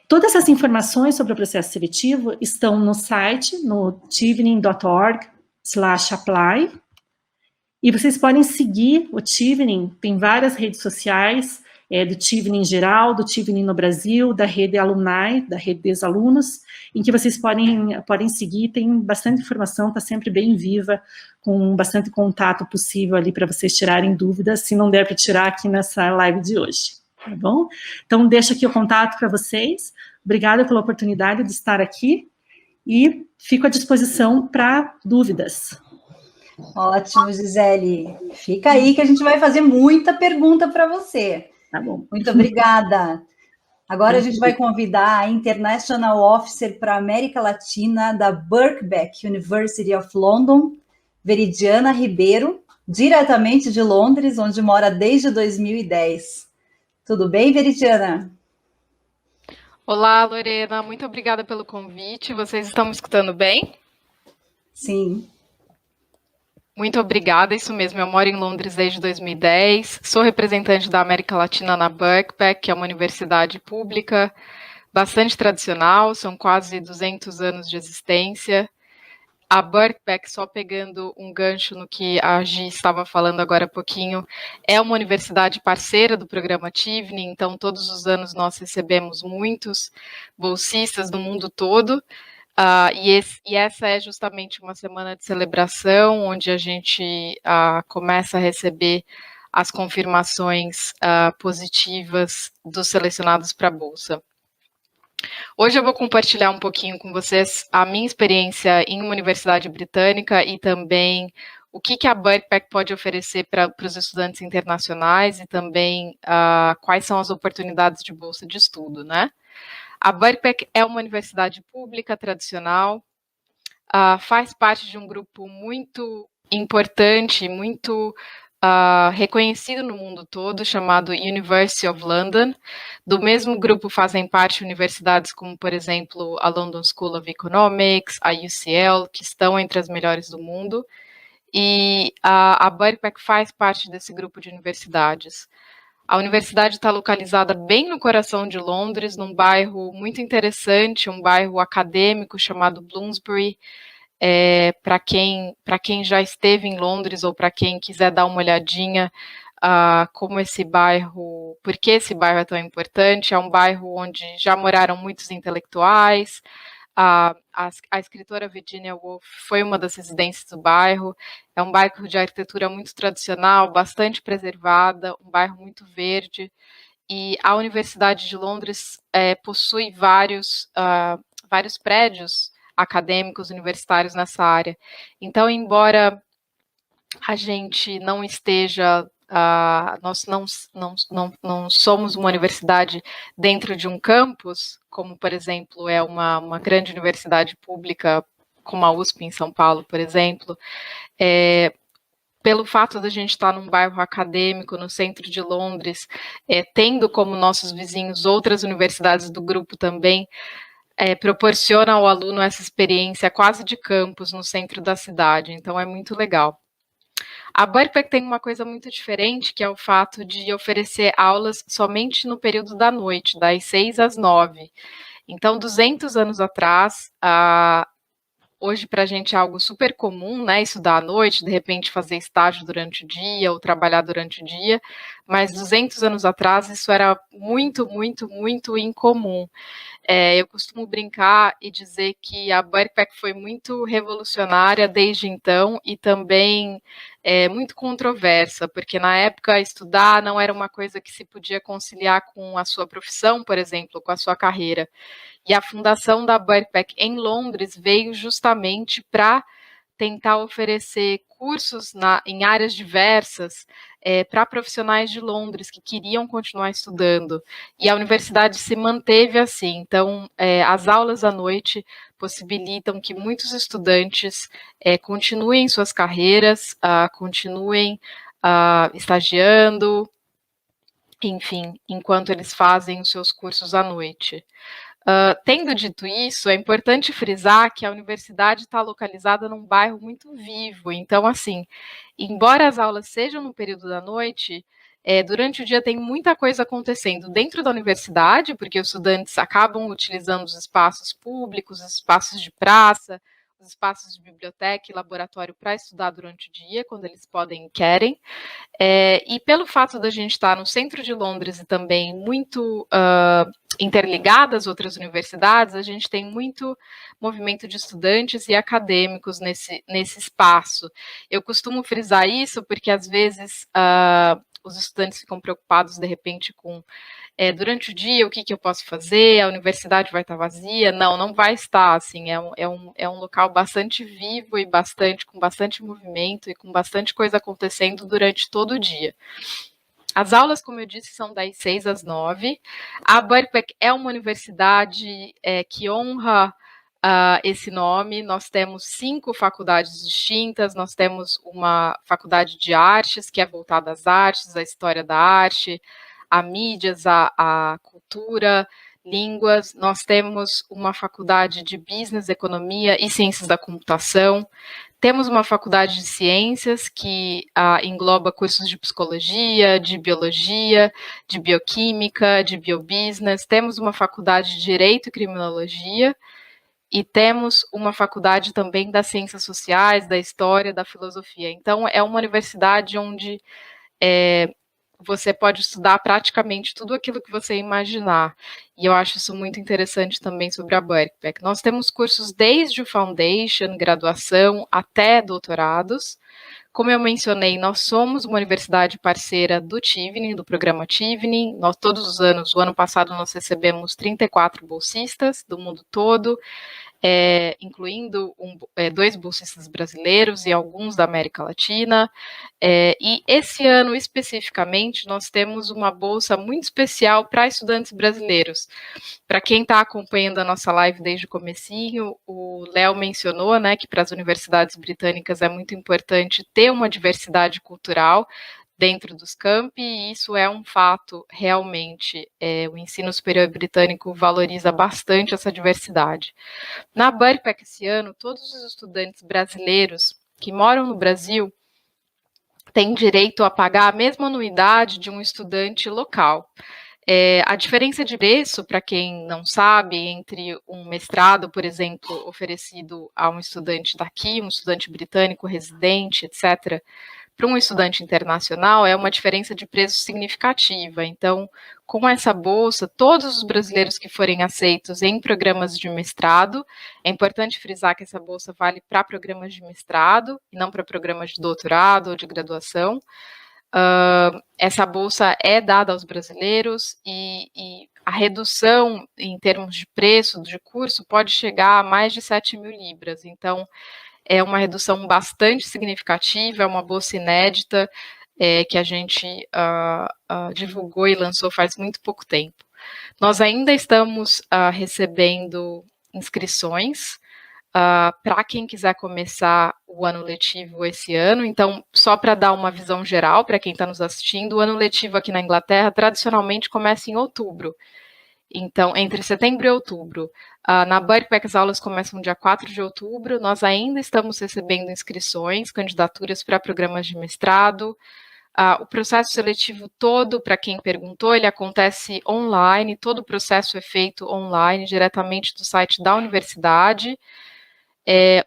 F: Todas essas informações sobre o processo seletivo estão no site, no chevening.org/apply, e vocês podem seguir o Chevening, tem várias redes sociais, do Chevening em geral, do Chevening no Brasil, da rede Alumni, da rede dos alunos, em que vocês podem seguir, tem bastante informação, está sempre bem viva, com bastante contato possível ali para vocês tirarem dúvidas, se não der para tirar aqui nessa live de hoje, tá bom? Então, deixo aqui o contato para vocês, obrigada pela oportunidade de estar aqui, e fico à disposição para dúvidas.
B: Ótimo, Gisele. Fica aí que a gente vai fazer muita pergunta para você.
F: Tá bom.
B: Muito obrigada. Agora a gente vai convidar a International Officer para a América Latina da Birkbeck University of London, Veridiana Ribeiro, diretamente de Londres, onde mora desde 2010. Tudo bem, Veridiana?
G: Olá, Lorena. Muito obrigada pelo convite. Vocês estão me escutando bem?
B: Sim.
G: Muito obrigada, isso mesmo, eu moro em Londres desde 2010, sou representante da América Latina na Birkbeck, que é uma universidade pública bastante tradicional, são quase 200 anos de existência. A Birkbeck, só pegando um gancho no que a Gi estava falando agora há pouquinho, é uma universidade parceira do programa Chevening, então todos os anos nós recebemos muitos bolsistas do mundo todo. E essa é justamente uma semana de celebração, onde a gente começa a receber as confirmações positivas dos selecionados para a Bolsa. Hoje eu vou compartilhar um pouquinho com vocês a minha experiência em uma universidade britânica e também o que a Birkbeck pode oferecer para os estudantes internacionais e também quais são as oportunidades de bolsa de estudo, né? A Birkbeck é uma universidade pública tradicional, faz parte de um grupo muito importante, muito reconhecido no mundo todo, chamado University of London. Do mesmo grupo fazem parte universidades como, por exemplo, a London School of Economics, a UCL, que estão entre as melhores do mundo, e a Birkbeck faz parte desse grupo de universidades. A universidade está localizada bem no coração de Londres, num bairro muito interessante, um bairro acadêmico chamado Bloomsbury. Para quem já esteve em Londres ou para quem quiser dar uma olhadinha como esse bairro, por que esse bairro é tão importante, é um bairro onde já moraram muitos intelectuais. A escritora Virginia Woolf foi uma das residências do bairro, é um bairro de arquitetura muito tradicional, bastante preservada, um bairro muito verde, e a Universidade de Londres possui vários prédios acadêmicos, universitários nessa área. Então, embora a gente não esteja, nós não somos uma universidade dentro de um campus, como, por exemplo, é uma grande universidade pública, como a USP em São Paulo, por exemplo, pelo fato de a gente estar num bairro acadêmico, no centro de Londres, tendo como nossos vizinhos outras universidades do grupo também, proporciona ao aluno essa experiência quase de campus no centro da cidade, então é muito legal. A Birkbeck tem uma coisa muito diferente, que é o fato de oferecer aulas somente no período da noite, das 6 às 9. Então, 200 anos atrás, hoje para a gente é algo super comum, né, estudar à noite, de repente fazer estágio durante o dia ou trabalhar durante o dia, mas 200 anos atrás isso era muito, muito, muito incomum. Eu costumo brincar e dizer que a Birkbeck foi muito revolucionária desde então e também muito controversa, porque na época estudar não era uma coisa que se podia conciliar com a sua profissão, por exemplo, com a sua carreira. E a fundação da Birkbeck em Londres veio justamente para tentar oferecer cursos em áreas diversas para profissionais de Londres que queriam continuar estudando. E a universidade se manteve assim. Então, as aulas à noite possibilitam que muitos estudantes continuem suas carreiras, continuem estagiando, enfim, enquanto eles fazem os seus cursos à noite. Tendo dito isso, é importante frisar que a universidade está localizada num bairro muito vivo, então, assim, embora as aulas sejam no período da noite, Durante o dia tem muita coisa acontecendo dentro da universidade, porque os estudantes acabam utilizando os espaços públicos, os espaços de praça, os espaços de biblioteca e laboratório para estudar durante o dia, quando eles podem e querem. E pelo fato da gente estar no centro de Londres e também muito interligada às outras universidades, a gente tem muito movimento de estudantes e acadêmicos nesse espaço. Eu costumo frisar isso porque, às vezes, os estudantes ficam preocupados, de repente, com durante o dia, o que eu posso fazer, a universidade vai estar vazia. Não vai estar, assim, é um local bastante vivo e com bastante movimento e com bastante coisa acontecendo durante todo o dia. As aulas, como eu disse, são das 6 às 9. A Birkbeck é uma universidade que honra esse nome. Nós temos 5 faculdades distintas, nós temos uma faculdade de artes, que é voltada às artes, à história da arte, a mídias, a cultura, línguas. Nós temos uma faculdade de business, economia e ciências da computação. Temos uma faculdade de ciências que engloba cursos de psicologia, de biologia, de bioquímica, de biobusiness. Temos uma faculdade de direito e criminologia. E temos uma faculdade também das ciências sociais, da história, da filosofia. Então, é uma universidade onde você pode estudar praticamente tudo aquilo que você imaginar. E eu acho isso muito interessante também sobre a Birkbeck. Nós temos cursos desde o Foundation, graduação, até doutorados. Como eu mencionei, nós somos uma universidade parceira do Chevening, do programa Chevening. Nós, todos os anos, o ano passado, nós recebemos 34 bolsistas do mundo todo, incluindo 2 bolsistas brasileiros e alguns da América Latina. E esse ano, especificamente, nós temos uma bolsa muito especial para estudantes brasileiros. Para quem está acompanhando a nossa live desde o comecinho, o Léo mencionou, né, que para as universidades britânicas é muito importante ter uma diversidade cultural dentro dos campi, e isso é um fato, realmente. O ensino superior britânico valoriza bastante essa diversidade. Na Birkbeck esse ano, todos os estudantes brasileiros que moram no Brasil têm direito a pagar a mesma anuidade de um estudante local. A diferença de preço, para quem não sabe, entre um mestrado, por exemplo, oferecido a um estudante daqui, um estudante britânico, residente, etc., para um estudante internacional, é uma diferença de preço significativa. Então, com essa bolsa, todos os brasileiros que forem aceitos em programas de mestrado, é importante frisar que essa bolsa vale para programas de mestrado, e não para programas de doutorado ou de graduação. Essa bolsa é dada aos brasileiros e a redução em termos de preço de curso pode chegar a mais de 7.000 libras. Então, é uma redução bastante significativa, é uma bolsa inédita que a gente divulgou e lançou faz muito pouco tempo. Nós ainda estamos recebendo inscrições para quem quiser começar o ano letivo esse ano. Então, só para dar uma visão geral para quem está nos assistindo, o ano letivo aqui na Inglaterra tradicionalmente começa em outubro. Então, entre setembro e outubro. Na Birkbeck as aulas começam dia 4 de outubro, nós ainda estamos recebendo inscrições, candidaturas para programas de mestrado. O processo seletivo todo, para quem perguntou, ele acontece online, todo o processo é feito online, diretamente do site da universidade.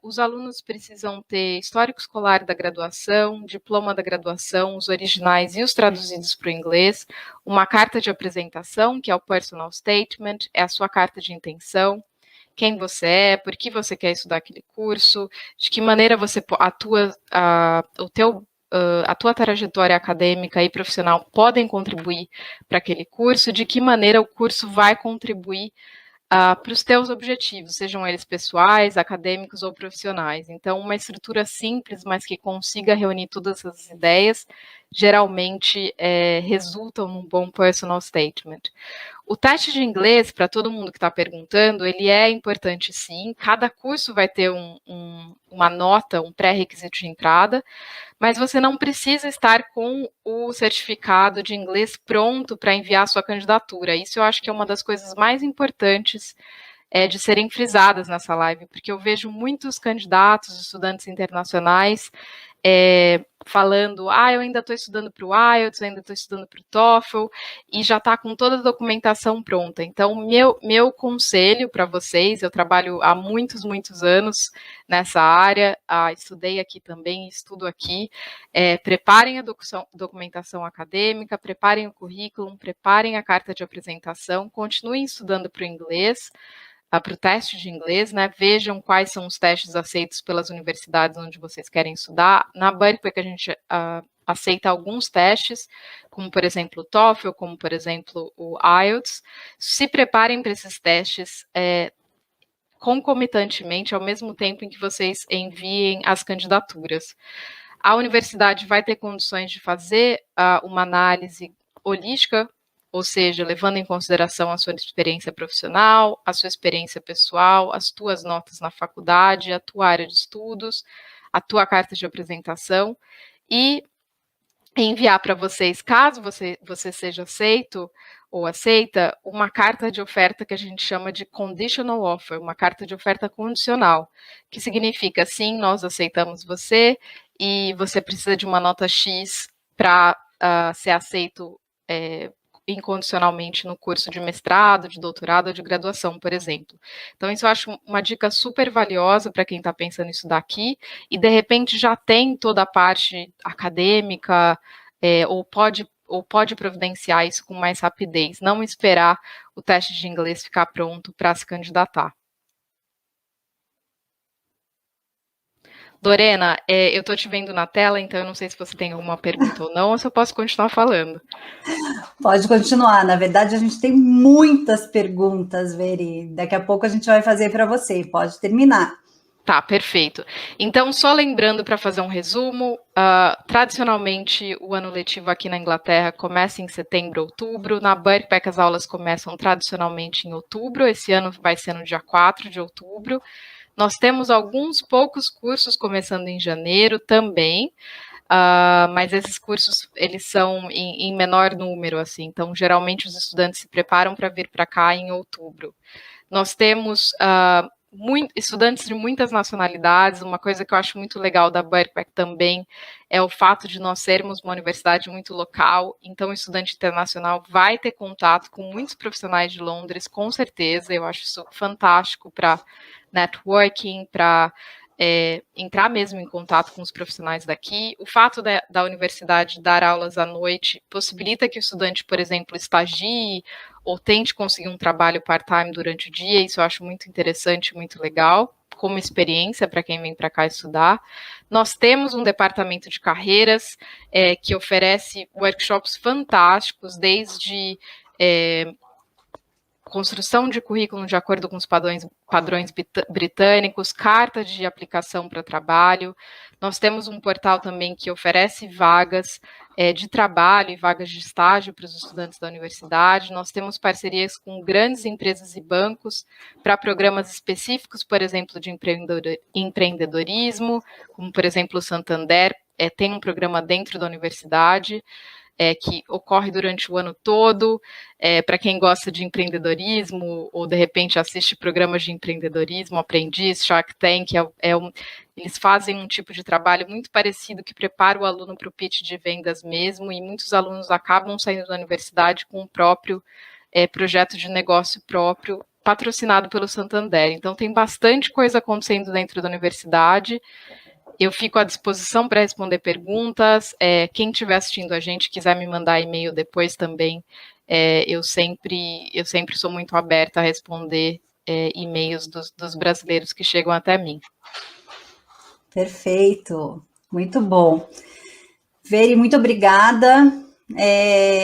G: Os alunos precisam ter histórico escolar da graduação, diploma da graduação, os originais e os traduzidos para o inglês, uma carta de apresentação, que é o personal statement, é a sua carta de intenção, quem você é, por que você quer estudar aquele curso, de que maneira você atua, a tua trajetória acadêmica e profissional podem contribuir para aquele curso, de que maneira o curso vai contribuir para os teus objetivos, sejam eles pessoais, acadêmicos ou profissionais. Então, uma estrutura simples, mas que consiga reunir todas essas ideias, geralmente resultam num bom personal statement. O teste de inglês, para todo mundo que está perguntando, ele é importante sim, cada curso vai ter uma nota, um pré-requisito de entrada, mas você não precisa estar com o certificado de inglês pronto para enviar sua candidatura. Isso eu acho que é uma das coisas mais importantes de serem frisadas nessa live, porque eu vejo muitos candidatos, estudantes internacionais, falando, eu ainda estou estudando para o IELTS, ainda estou estudando para o TOEFL, e já está com toda a documentação pronta. Então, meu conselho para vocês, eu trabalho há muitos anos nessa área, estudei aqui também, estudo aqui, preparem a documentação acadêmica, preparem o currículo, preparem a carta de apresentação, continuem estudando para o inglês, para o teste de inglês, né? Vejam quais são os testes aceitos pelas universidades onde vocês querem estudar. Na Birkbeck a gente aceita alguns testes, como por exemplo o TOEFL, como por exemplo o IELTS. Se preparem para esses testes concomitantemente, ao mesmo tempo em que vocês enviem as candidaturas. A universidade vai ter condições de fazer uma análise holística, ou seja, levando em consideração a sua experiência profissional, a sua experiência pessoal, as tuas notas na faculdade, a tua área de estudos, a tua carta de apresentação, e enviar para vocês, caso você seja aceito ou aceita, uma carta de oferta que a gente chama de conditional offer, uma carta de oferta condicional, que significa, sim, nós aceitamos você e você precisa de uma nota X para ser aceito incondicionalmente no curso de mestrado, de doutorado ou de graduação, por exemplo. Então, isso eu acho uma dica super valiosa para quem está pensando em estudar aqui e, de repente, já tem toda a parte acadêmica ou pode providenciar isso com mais rapidez, não esperar o teste de inglês ficar pronto para se candidatar. Lorena, eu estou te vendo na tela, então eu não sei se você tem alguma pergunta ou não, ou se eu posso continuar falando.
B: Pode continuar. Na verdade, a gente tem muitas perguntas, Veri. Daqui a pouco a gente vai fazer para você. Pode terminar.
G: Tá, perfeito. Então, só lembrando para fazer um resumo, tradicionalmente o ano letivo aqui na Inglaterra começa em setembro, outubro. Na Birkbeck as aulas começam tradicionalmente em outubro. Esse ano vai ser no dia 4 de outubro. Nós temos alguns poucos cursos começando em janeiro também, mas esses cursos, eles são em menor número, assim, então geralmente os estudantes se preparam para vir para cá em outubro. Nós temos estudantes de muitas nacionalidades. Uma coisa que eu acho muito legal da Birkbeck também é o fato de nós sermos uma universidade muito local, então o estudante internacional vai ter contato com muitos profissionais de Londres, com certeza. Eu acho isso fantástico para networking, para entrar mesmo em contato com os profissionais daqui. O fato da universidade dar aulas à noite possibilita que o estudante, por exemplo, estagie ou tente conseguir um trabalho part-time durante o dia. Isso eu acho muito interessante, muito legal, como experiência para quem vem para cá estudar. Nós temos um departamento de carreiras que oferece workshops fantásticos, desde construção de currículo de acordo com os padrões britânicos, carta de aplicação para trabalho. Nós temos um portal também que oferece vagas de trabalho e vagas de estágio para os estudantes da universidade. Nós temos parcerias com grandes empresas e bancos para programas específicos, por exemplo, de empreendedorismo, como, por exemplo, o Santander tem um programa dentro da universidade, que ocorre durante o ano todo, para quem gosta de empreendedorismo, ou de repente assiste programas de empreendedorismo, Aprendiz, Shark Tank, eles fazem um tipo de trabalho muito parecido que prepara o aluno para o pitch de vendas mesmo, e muitos alunos acabam saindo da universidade com o próprio projeto de negócio próprio, patrocinado pelo Santander. Então tem bastante coisa acontecendo dentro da universidade. Eu fico à disposição para responder perguntas. Quem estiver assistindo a gente, quiser me mandar e-mail depois também, eu sempre sou muito aberta a responder e-mails dos brasileiros que chegam até mim.
B: Perfeito, muito bom. Veri, muito obrigada.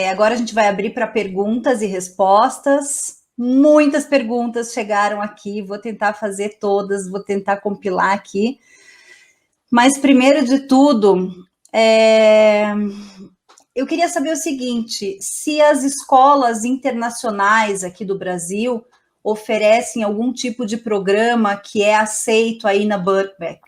B: Agora a gente vai abrir para perguntas e respostas. Muitas perguntas chegaram aqui, vou tentar fazer todas, vou tentar compilar aqui. Mas, primeiro de tudo, eu queria saber o seguinte: se as escolas internacionais aqui do Brasil oferecem algum tipo de programa que é aceito aí na Birkbeck?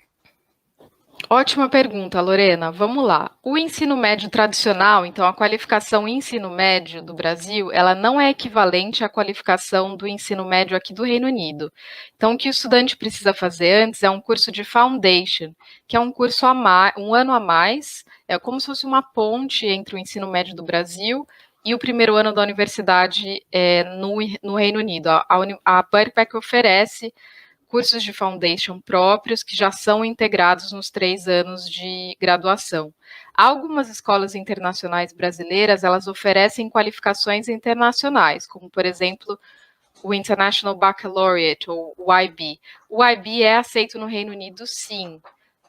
G: Ótima pergunta, Lorena. Vamos lá. O ensino médio tradicional, então a qualificação ensino médio do Brasil, ela não é equivalente à qualificação do ensino médio aqui do Reino Unido. Então, o que o estudante precisa fazer antes é um curso de Foundation, que é um curso um ano a mais, é como se fosse uma ponte entre o ensino médio do Brasil e o primeiro ano da universidade no Reino Unido. A Birkbeck oferece cursos de foundation próprios que já são integrados nos 3 anos de graduação. Algumas escolas internacionais brasileiras, elas oferecem qualificações internacionais, como, por exemplo, o International Baccalaureate, ou o IB. O IB é aceito no Reino Unido, sim,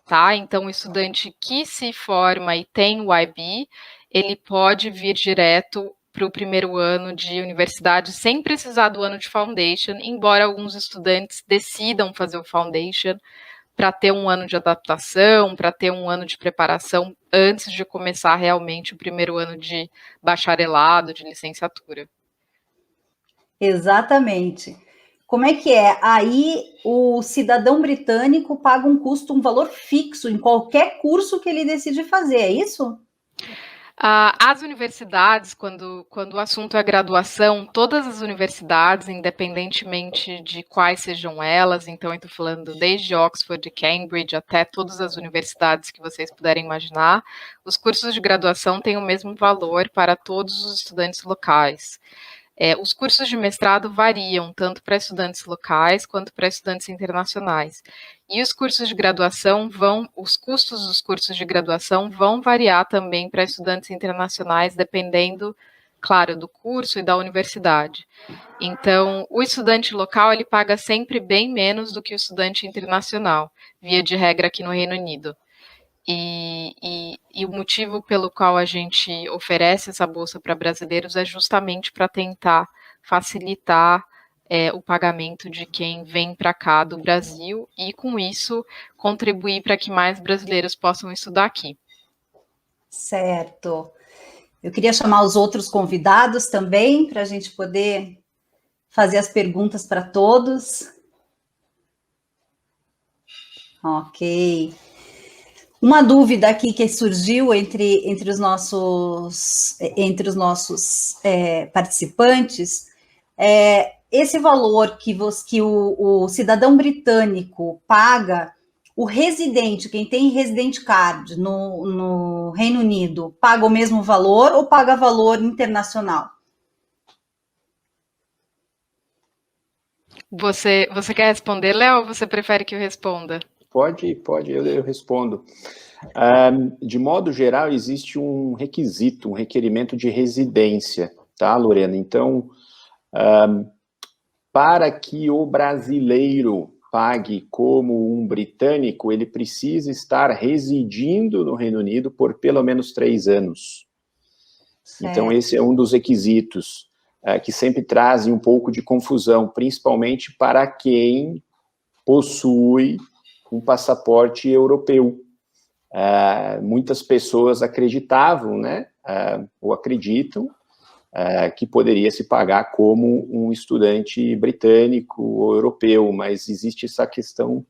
G: tá? Então, o estudante que se forma e tem o IB, ele pode vir direto para o primeiro ano de universidade sem precisar do ano de foundation, embora alguns estudantes decidam fazer o foundation para ter um ano de adaptação, para ter um ano de preparação antes de começar realmente o primeiro ano de bacharelado, de licenciatura.
B: Exatamente. Como é que é? Aí o cidadão britânico paga um valor fixo em qualquer curso que ele decide fazer, é isso?
G: As universidades, quando o assunto é graduação, todas as universidades, independentemente de quais sejam elas, então eu estou falando desde Oxford, Cambridge, até todas as universidades que vocês puderem imaginar, os cursos de graduação têm o mesmo valor para todos os estudantes locais. Os cursos de mestrado variam, tanto para estudantes locais quanto para estudantes internacionais. E os cursos de graduação os custos dos cursos de graduação vão variar também para estudantes internacionais, dependendo, claro, do curso e da universidade. Então, o estudante local, ele paga sempre bem menos do que o estudante internacional, via de regra aqui no Reino Unido. E o motivo pelo qual a gente oferece essa bolsa para brasileiros é justamente para tentar facilitar o pagamento de quem vem para cá do Brasil e, com isso, contribuir para que mais brasileiros possam estudar aqui.
B: Certo. Eu queria chamar os outros convidados também, para a gente poder fazer as perguntas para todos. Ok. Uma dúvida aqui que surgiu entre os nossos participantes é esse valor que o cidadão britânico paga, o residente, quem tem resident card no Reino Unido, paga o mesmo valor ou paga valor internacional?
G: Você quer responder, Léo, ou você prefere que eu responda?
E: Pode, eu respondo. De modo geral, existe um requisito, um requerimento de residência, tá, Lorena? Então, para que o brasileiro pague como um britânico, ele precisa estar residindo no Reino Unido por pelo menos 3 anos. Certo. Então, esse é um dos requisitos que sempre trazem um pouco de confusão, principalmente para quem possui um passaporte europeu. Muitas pessoas acreditavam, né, ou acreditam, que poderia se pagar como um estudante britânico ou europeu, mas existe essa questão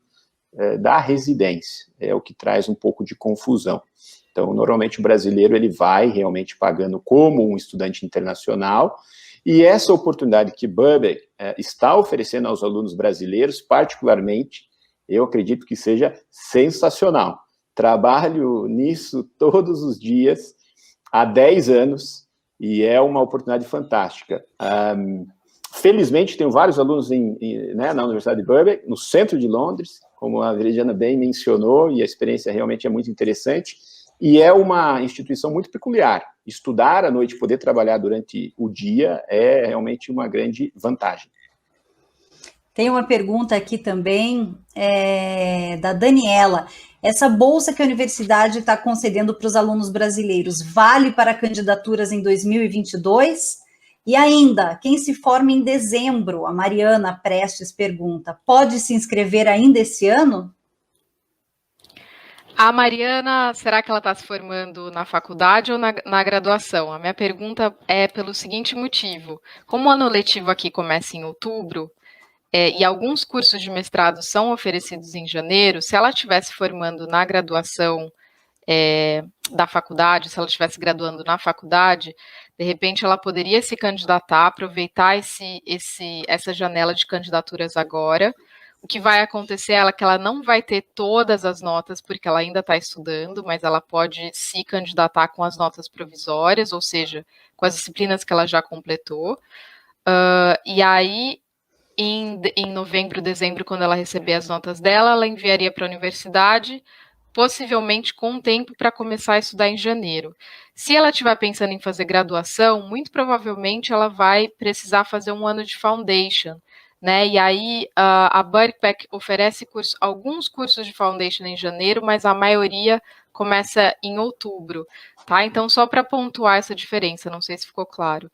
E: da residência, é o que traz um pouco de confusão. Então, normalmente o brasileiro ele vai realmente pagando como um estudante internacional, e essa oportunidade que Birkbeck está oferecendo aos alunos brasileiros, particularmente, eu acredito que seja sensacional. Trabalho nisso todos os dias, há 10 anos, e é uma oportunidade fantástica. Felizmente, tenho vários alunos na Universidade de Birkbeck, no centro de Londres, como a Veridiana bem mencionou, e a experiência realmente é muito interessante, e é uma instituição muito peculiar. Estudar à noite, poder trabalhar durante o dia, é realmente uma grande vantagem.
B: Tem uma pergunta aqui também, da Daniela. Essa bolsa que a universidade está concedendo para os alunos brasileiros vale para candidaturas em 2022? E ainda, quem se forma em dezembro, a Mariana Prestes pergunta, pode se inscrever ainda esse ano?
G: A Mariana, será que ela está se formando na faculdade ou na graduação? A minha pergunta é pelo seguinte motivo. Como o ano letivo aqui começa em outubro, e alguns cursos de mestrado são oferecidos em janeiro, se ela estivesse formando na graduação da faculdade, se ela estivesse graduando na faculdade, de repente ela poderia se candidatar, aproveitar essa janela de candidaturas agora. O que vai acontecer é que ela não vai ter todas as notas, porque ela ainda está estudando, mas ela pode se candidatar com as notas provisórias, ou seja, com as disciplinas que ela já completou. E aí, em novembro, dezembro, quando ela receber as notas dela, ela enviaria para a universidade, possivelmente com tempo para começar a estudar em janeiro. Se ela estiver pensando em fazer graduação, muito provavelmente ela vai precisar fazer um ano de foundation, né? E aí a Birkbeck oferece alguns cursos de foundation em janeiro, mas a maioria começa em outubro, tá? Então, só para pontuar essa diferença, não sei se ficou claro.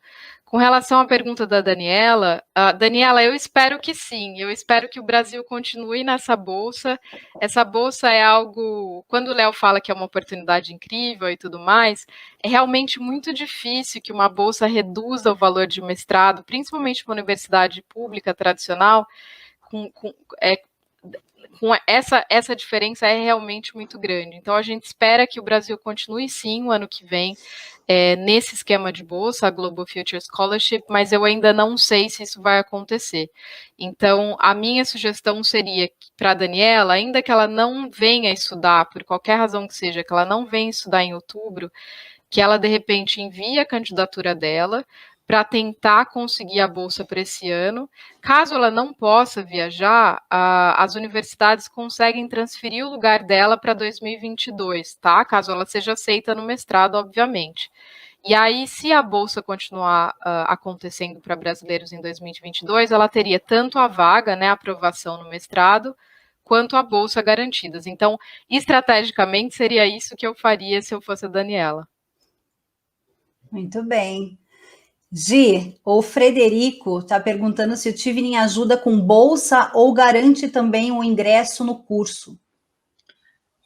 G: Com relação à pergunta da Daniela, Daniela, eu espero que sim, eu espero que o Brasil continue nessa bolsa. Essa bolsa é algo, quando o Léo fala que é uma oportunidade incrível e tudo mais, é realmente muito difícil que uma bolsa reduza o valor de mestrado, principalmente uma universidade pública tradicional, com essa diferença é realmente muito grande. Então, a gente espera que o Brasil continue, sim, o ano que vem, nesse esquema de bolsa, a Global Future Scholarship, mas eu ainda não sei se isso vai acontecer. Então, a minha sugestão seria para a Daniela, ainda que ela não venha estudar, por qualquer razão que seja, que ela não venha estudar em outubro, que ela, de repente, envie a candidatura dela, para tentar conseguir a bolsa para esse ano. Caso ela não possa viajar, as universidades conseguem transferir o lugar dela para 2022, tá? Caso ela seja aceita no mestrado, obviamente. E aí, se a bolsa continuar acontecendo para brasileiros em 2022, ela teria tanto a vaga, né, a aprovação no mestrado, quanto a bolsa garantidas. Então, estrategicamente, seria isso que eu faria se eu fosse a Daniela.
B: Muito bem. Gi, o Frederico está perguntando se o Chevening ajuda com bolsa ou garante também o ingresso no curso.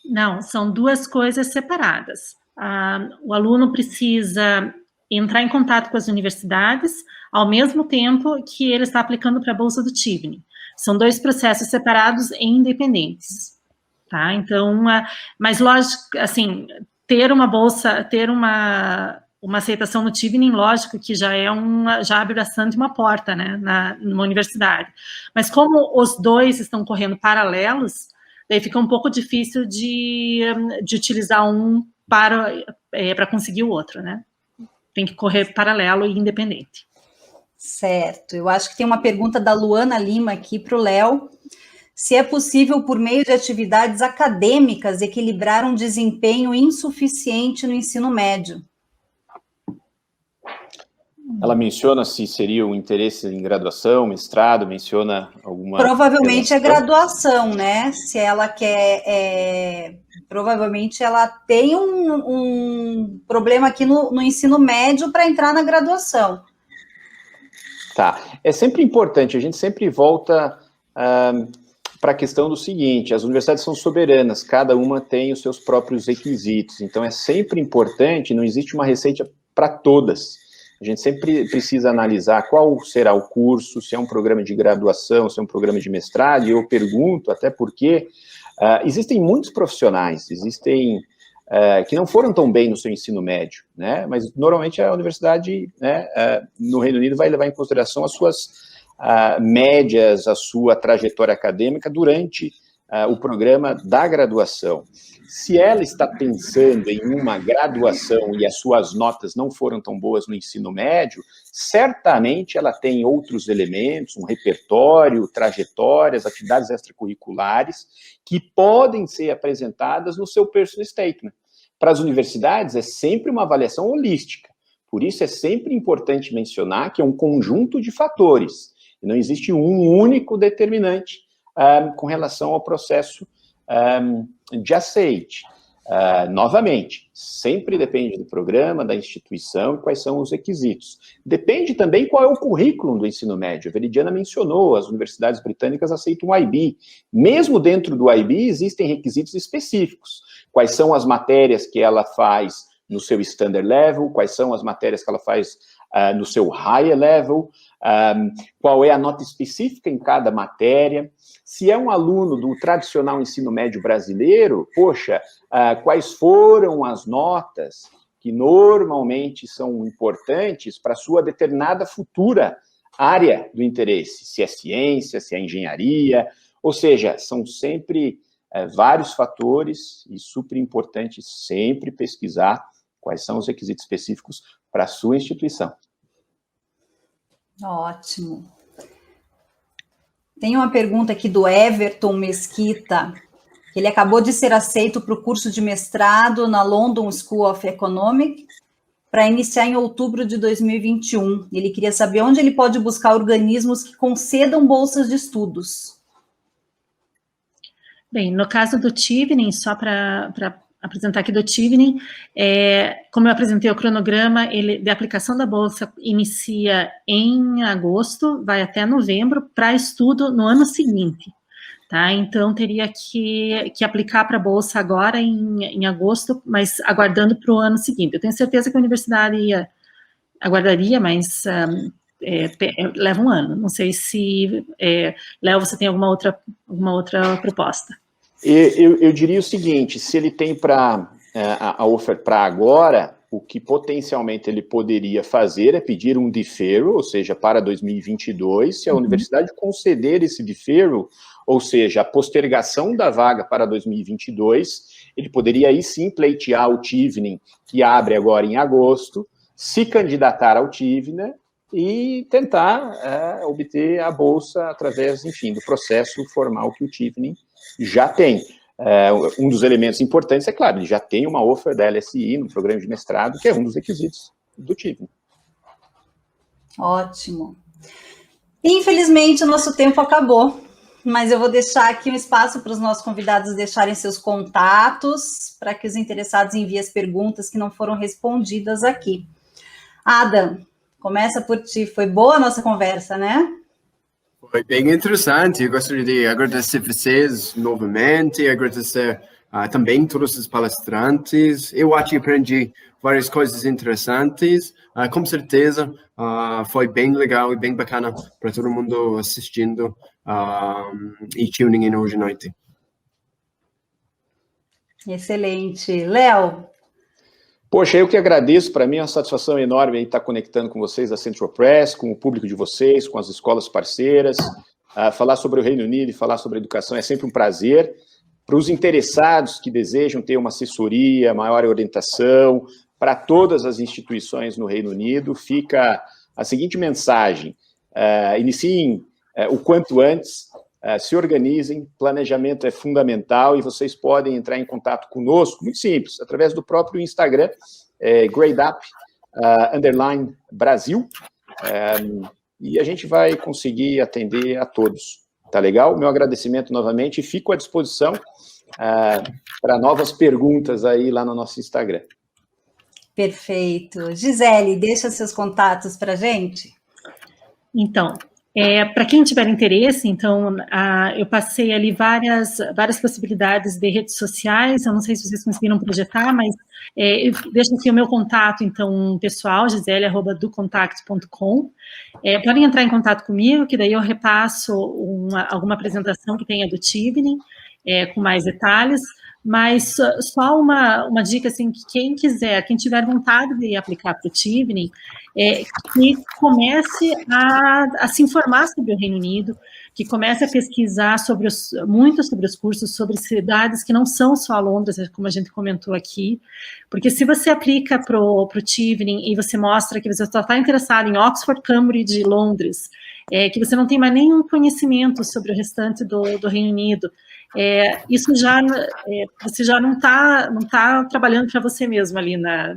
F: Não, são duas coisas separadas. O aluno precisa entrar em contato com as universidades ao mesmo tempo que ele está aplicando para a bolsa do Chevening. São dois processos separados e independentes, tá? Então, mas lógico, assim, ter uma bolsa, ter uma aceitação no Chevening, lógico que já abre bastante uma porta, né, numa universidade. Mas como os dois estão correndo paralelos, daí fica um pouco difícil de utilizar um para conseguir o outro, né? Tem que correr paralelo e independente.
B: Certo. Eu acho que tem uma pergunta da Luana Lima aqui para o Léo. Se é possível, por meio de atividades acadêmicas, equilibrar um desempenho insuficiente no ensino médio?
E: Ela menciona se seria um interesse em graduação, mestrado, menciona alguma...
B: Provavelmente é graduação, né? Se ela quer... provavelmente ela tem um problema aqui no ensino médio para entrar na graduação.
E: Tá. É sempre importante, a gente sempre volta para a questão do seguinte, as universidades são soberanas, cada uma tem os seus próprios requisitos, então é sempre importante, não existe uma receita para todas. A gente sempre precisa analisar qual será o curso, se é um programa de graduação, se é um programa de mestrado, e eu pergunto, até porque existem muitos profissionais, existem que não foram tão bem no seu ensino médio, né? Mas normalmente a universidade, né, no Reino Unido vai levar em consideração as suas médias, a sua trajetória acadêmica durante o programa da graduação. Se ela está pensando em uma graduação e as suas notas não foram tão boas no ensino médio, certamente ela tem outros elementos, um repertório, trajetórias, atividades extracurriculares, que podem ser apresentadas no seu personal statement. Para as universidades, é sempre uma avaliação holística. Por isso, é sempre importante mencionar que é um conjunto de fatores. Não existe um único determinante com relação ao processo de aceite. Novamente, sempre depende do programa, da instituição e quais são os requisitos. Depende também qual é o currículo do ensino médio. A Veridiana mencionou, as universidades britânicas aceitam o IB. Mesmo dentro do IB, existem requisitos específicos. Quais são as matérias que ela faz no seu standard level, quais são as matérias que ela faz no seu higher level, qual é a nota específica em cada matéria. Se é um aluno do tradicional ensino médio brasileiro, poxa, quais foram as notas que normalmente são importantes para a sua determinada futura área do interesse, se é ciência, se é engenharia, ou seja, são sempre vários fatores e super importante sempre pesquisar quais são os requisitos específicos para a sua instituição.
B: Ótimo. Tem uma pergunta aqui do Everton Mesquita. Ele acabou de ser aceito para o curso de mestrado na London School of Economics para iniciar em outubro de 2021. Ele queria saber onde ele pode buscar organismos que concedam bolsas de estudos.
F: Bem, no caso do Chevening, só para apresentar aqui do Chevening, como eu apresentei o cronograma, de aplicação da bolsa inicia em agosto, vai até novembro, para estudo no ano seguinte, tá? Então, teria que aplicar para a bolsa agora em agosto, mas aguardando para o ano seguinte. Eu tenho certeza que a universidade aguardaria, mas leva um ano. Não sei se, Léo, você tem alguma outra proposta?
E: Eu diria o seguinte, se ele tem a oferta para agora, o que potencialmente ele poderia fazer é pedir um deferral, ou seja, para 2022, se a universidade conceder esse deferral, ou seja, a postergação da vaga para 2022, ele poderia aí sim pleitear o Chevening, que abre agora em agosto, se candidatar ao Chevening e tentar obter a bolsa através, enfim, do processo formal que o Chevening já tem. Um dos elementos importantes, é claro, ele já tem uma oferta da LSI no programa de mestrado, que é um dos requisitos do Chevening.
B: Ótimo. Infelizmente, o nosso tempo acabou, mas eu vou deixar aqui um espaço para os nossos convidados deixarem seus contatos, para que os interessados enviem as perguntas que não foram respondidas aqui. Adam, começa por ti. Foi boa a nossa conversa, né?
D: Foi bem interessante. Eu gostaria de agradecer vocês novamente, agradecer também todos os palestrantes. Eu acho que aprendi várias coisas interessantes. Com certeza, foi bem legal e bem bacana para todo mundo assistindo e tuning in hoje à noite.
B: Excelente. Léo?
E: Poxa, eu que agradeço, para mim é uma satisfação enorme estar conectando com vocês da Central Press, com o público de vocês, com as escolas parceiras, falar sobre o Reino Unido e falar sobre educação é sempre um prazer. Para os interessados que desejam ter uma assessoria, maior orientação, para todas as instituições no Reino Unido, fica a seguinte mensagem: iniciem o quanto antes, se organizem, planejamento é fundamental e vocês podem entrar em contato conosco, muito simples, através do próprio Instagram, _Brasil, e a gente vai conseguir atender a todos, tá legal? Meu agradecimento novamente e fico à disposição para novas perguntas aí lá no nosso Instagram.
B: Perfeito. Gisele, deixa seus contatos para a gente.
F: Então, para quem tiver interesse, então, eu passei ali várias possibilidades de redes sociais, eu não sei se vocês conseguiram projetar, mas eu deixo aqui o meu contato, então, pessoal, gisele@docontact.com. Podem entrar em contato comigo, que daí eu repasso alguma apresentação que tenha do Chevening, com mais detalhes, mas só uma dica, assim, que quem tiver vontade de aplicar para o Chevening, que comece a se informar sobre o Reino Unido, que comece a pesquisar muito sobre os cursos, sobre cidades que não são só Londres, como a gente comentou aqui, porque se você aplica para o Chevening e você mostra que você só está interessado em Oxford, Cambridge e Londres, que você não tem mais nenhum conhecimento sobre o restante do Reino Unido, isso já você já não tá trabalhando para você mesmo ali na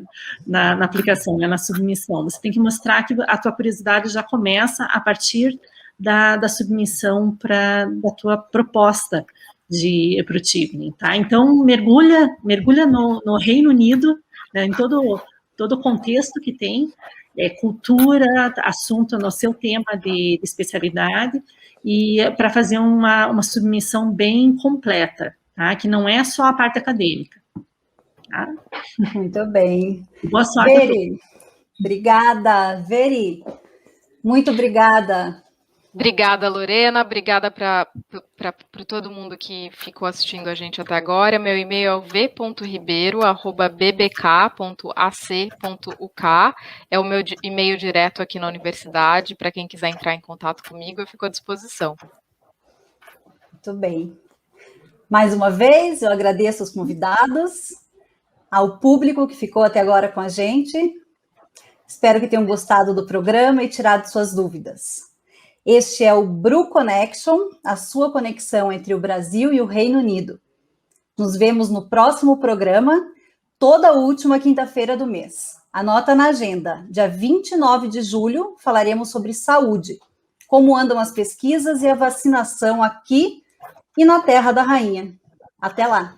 F: aplicação, né, na submissão. Você tem que mostrar que a tua curiosidade já começa a partir da submissão da tua proposta para o Chevening, tá? Então, mergulha no Reino Unido, né, em todo o contexto que tem, cultura, assunto no seu tema de especialidade, e para fazer uma submissão bem completa, tá? Que não é só a parte acadêmica. Tá?
B: Muito bem.
F: Boa sorte.
B: Obrigada, Veri. Muito obrigada.
G: Obrigada, Lorena. Obrigada para todo mundo que ficou assistindo a gente até agora. Meu e-mail é o v.ribeiro@bbk.ac.uk. É o meu e-mail direto aqui na universidade. Para quem quiser entrar em contato comigo, eu fico à disposição.
B: Muito bem. Mais uma vez, eu agradeço aos convidados, ao público que ficou até agora com a gente. Espero que tenham gostado do programa e tirado suas dúvidas. Este é o Bru Connection, a sua conexão entre o Brasil e o Reino Unido. Nos vemos no próximo programa, toda última quinta-feira do mês. Anota na agenda, dia 29 de julho, falaremos sobre saúde, como andam as pesquisas e a vacinação aqui e na Terra da Rainha. Até lá!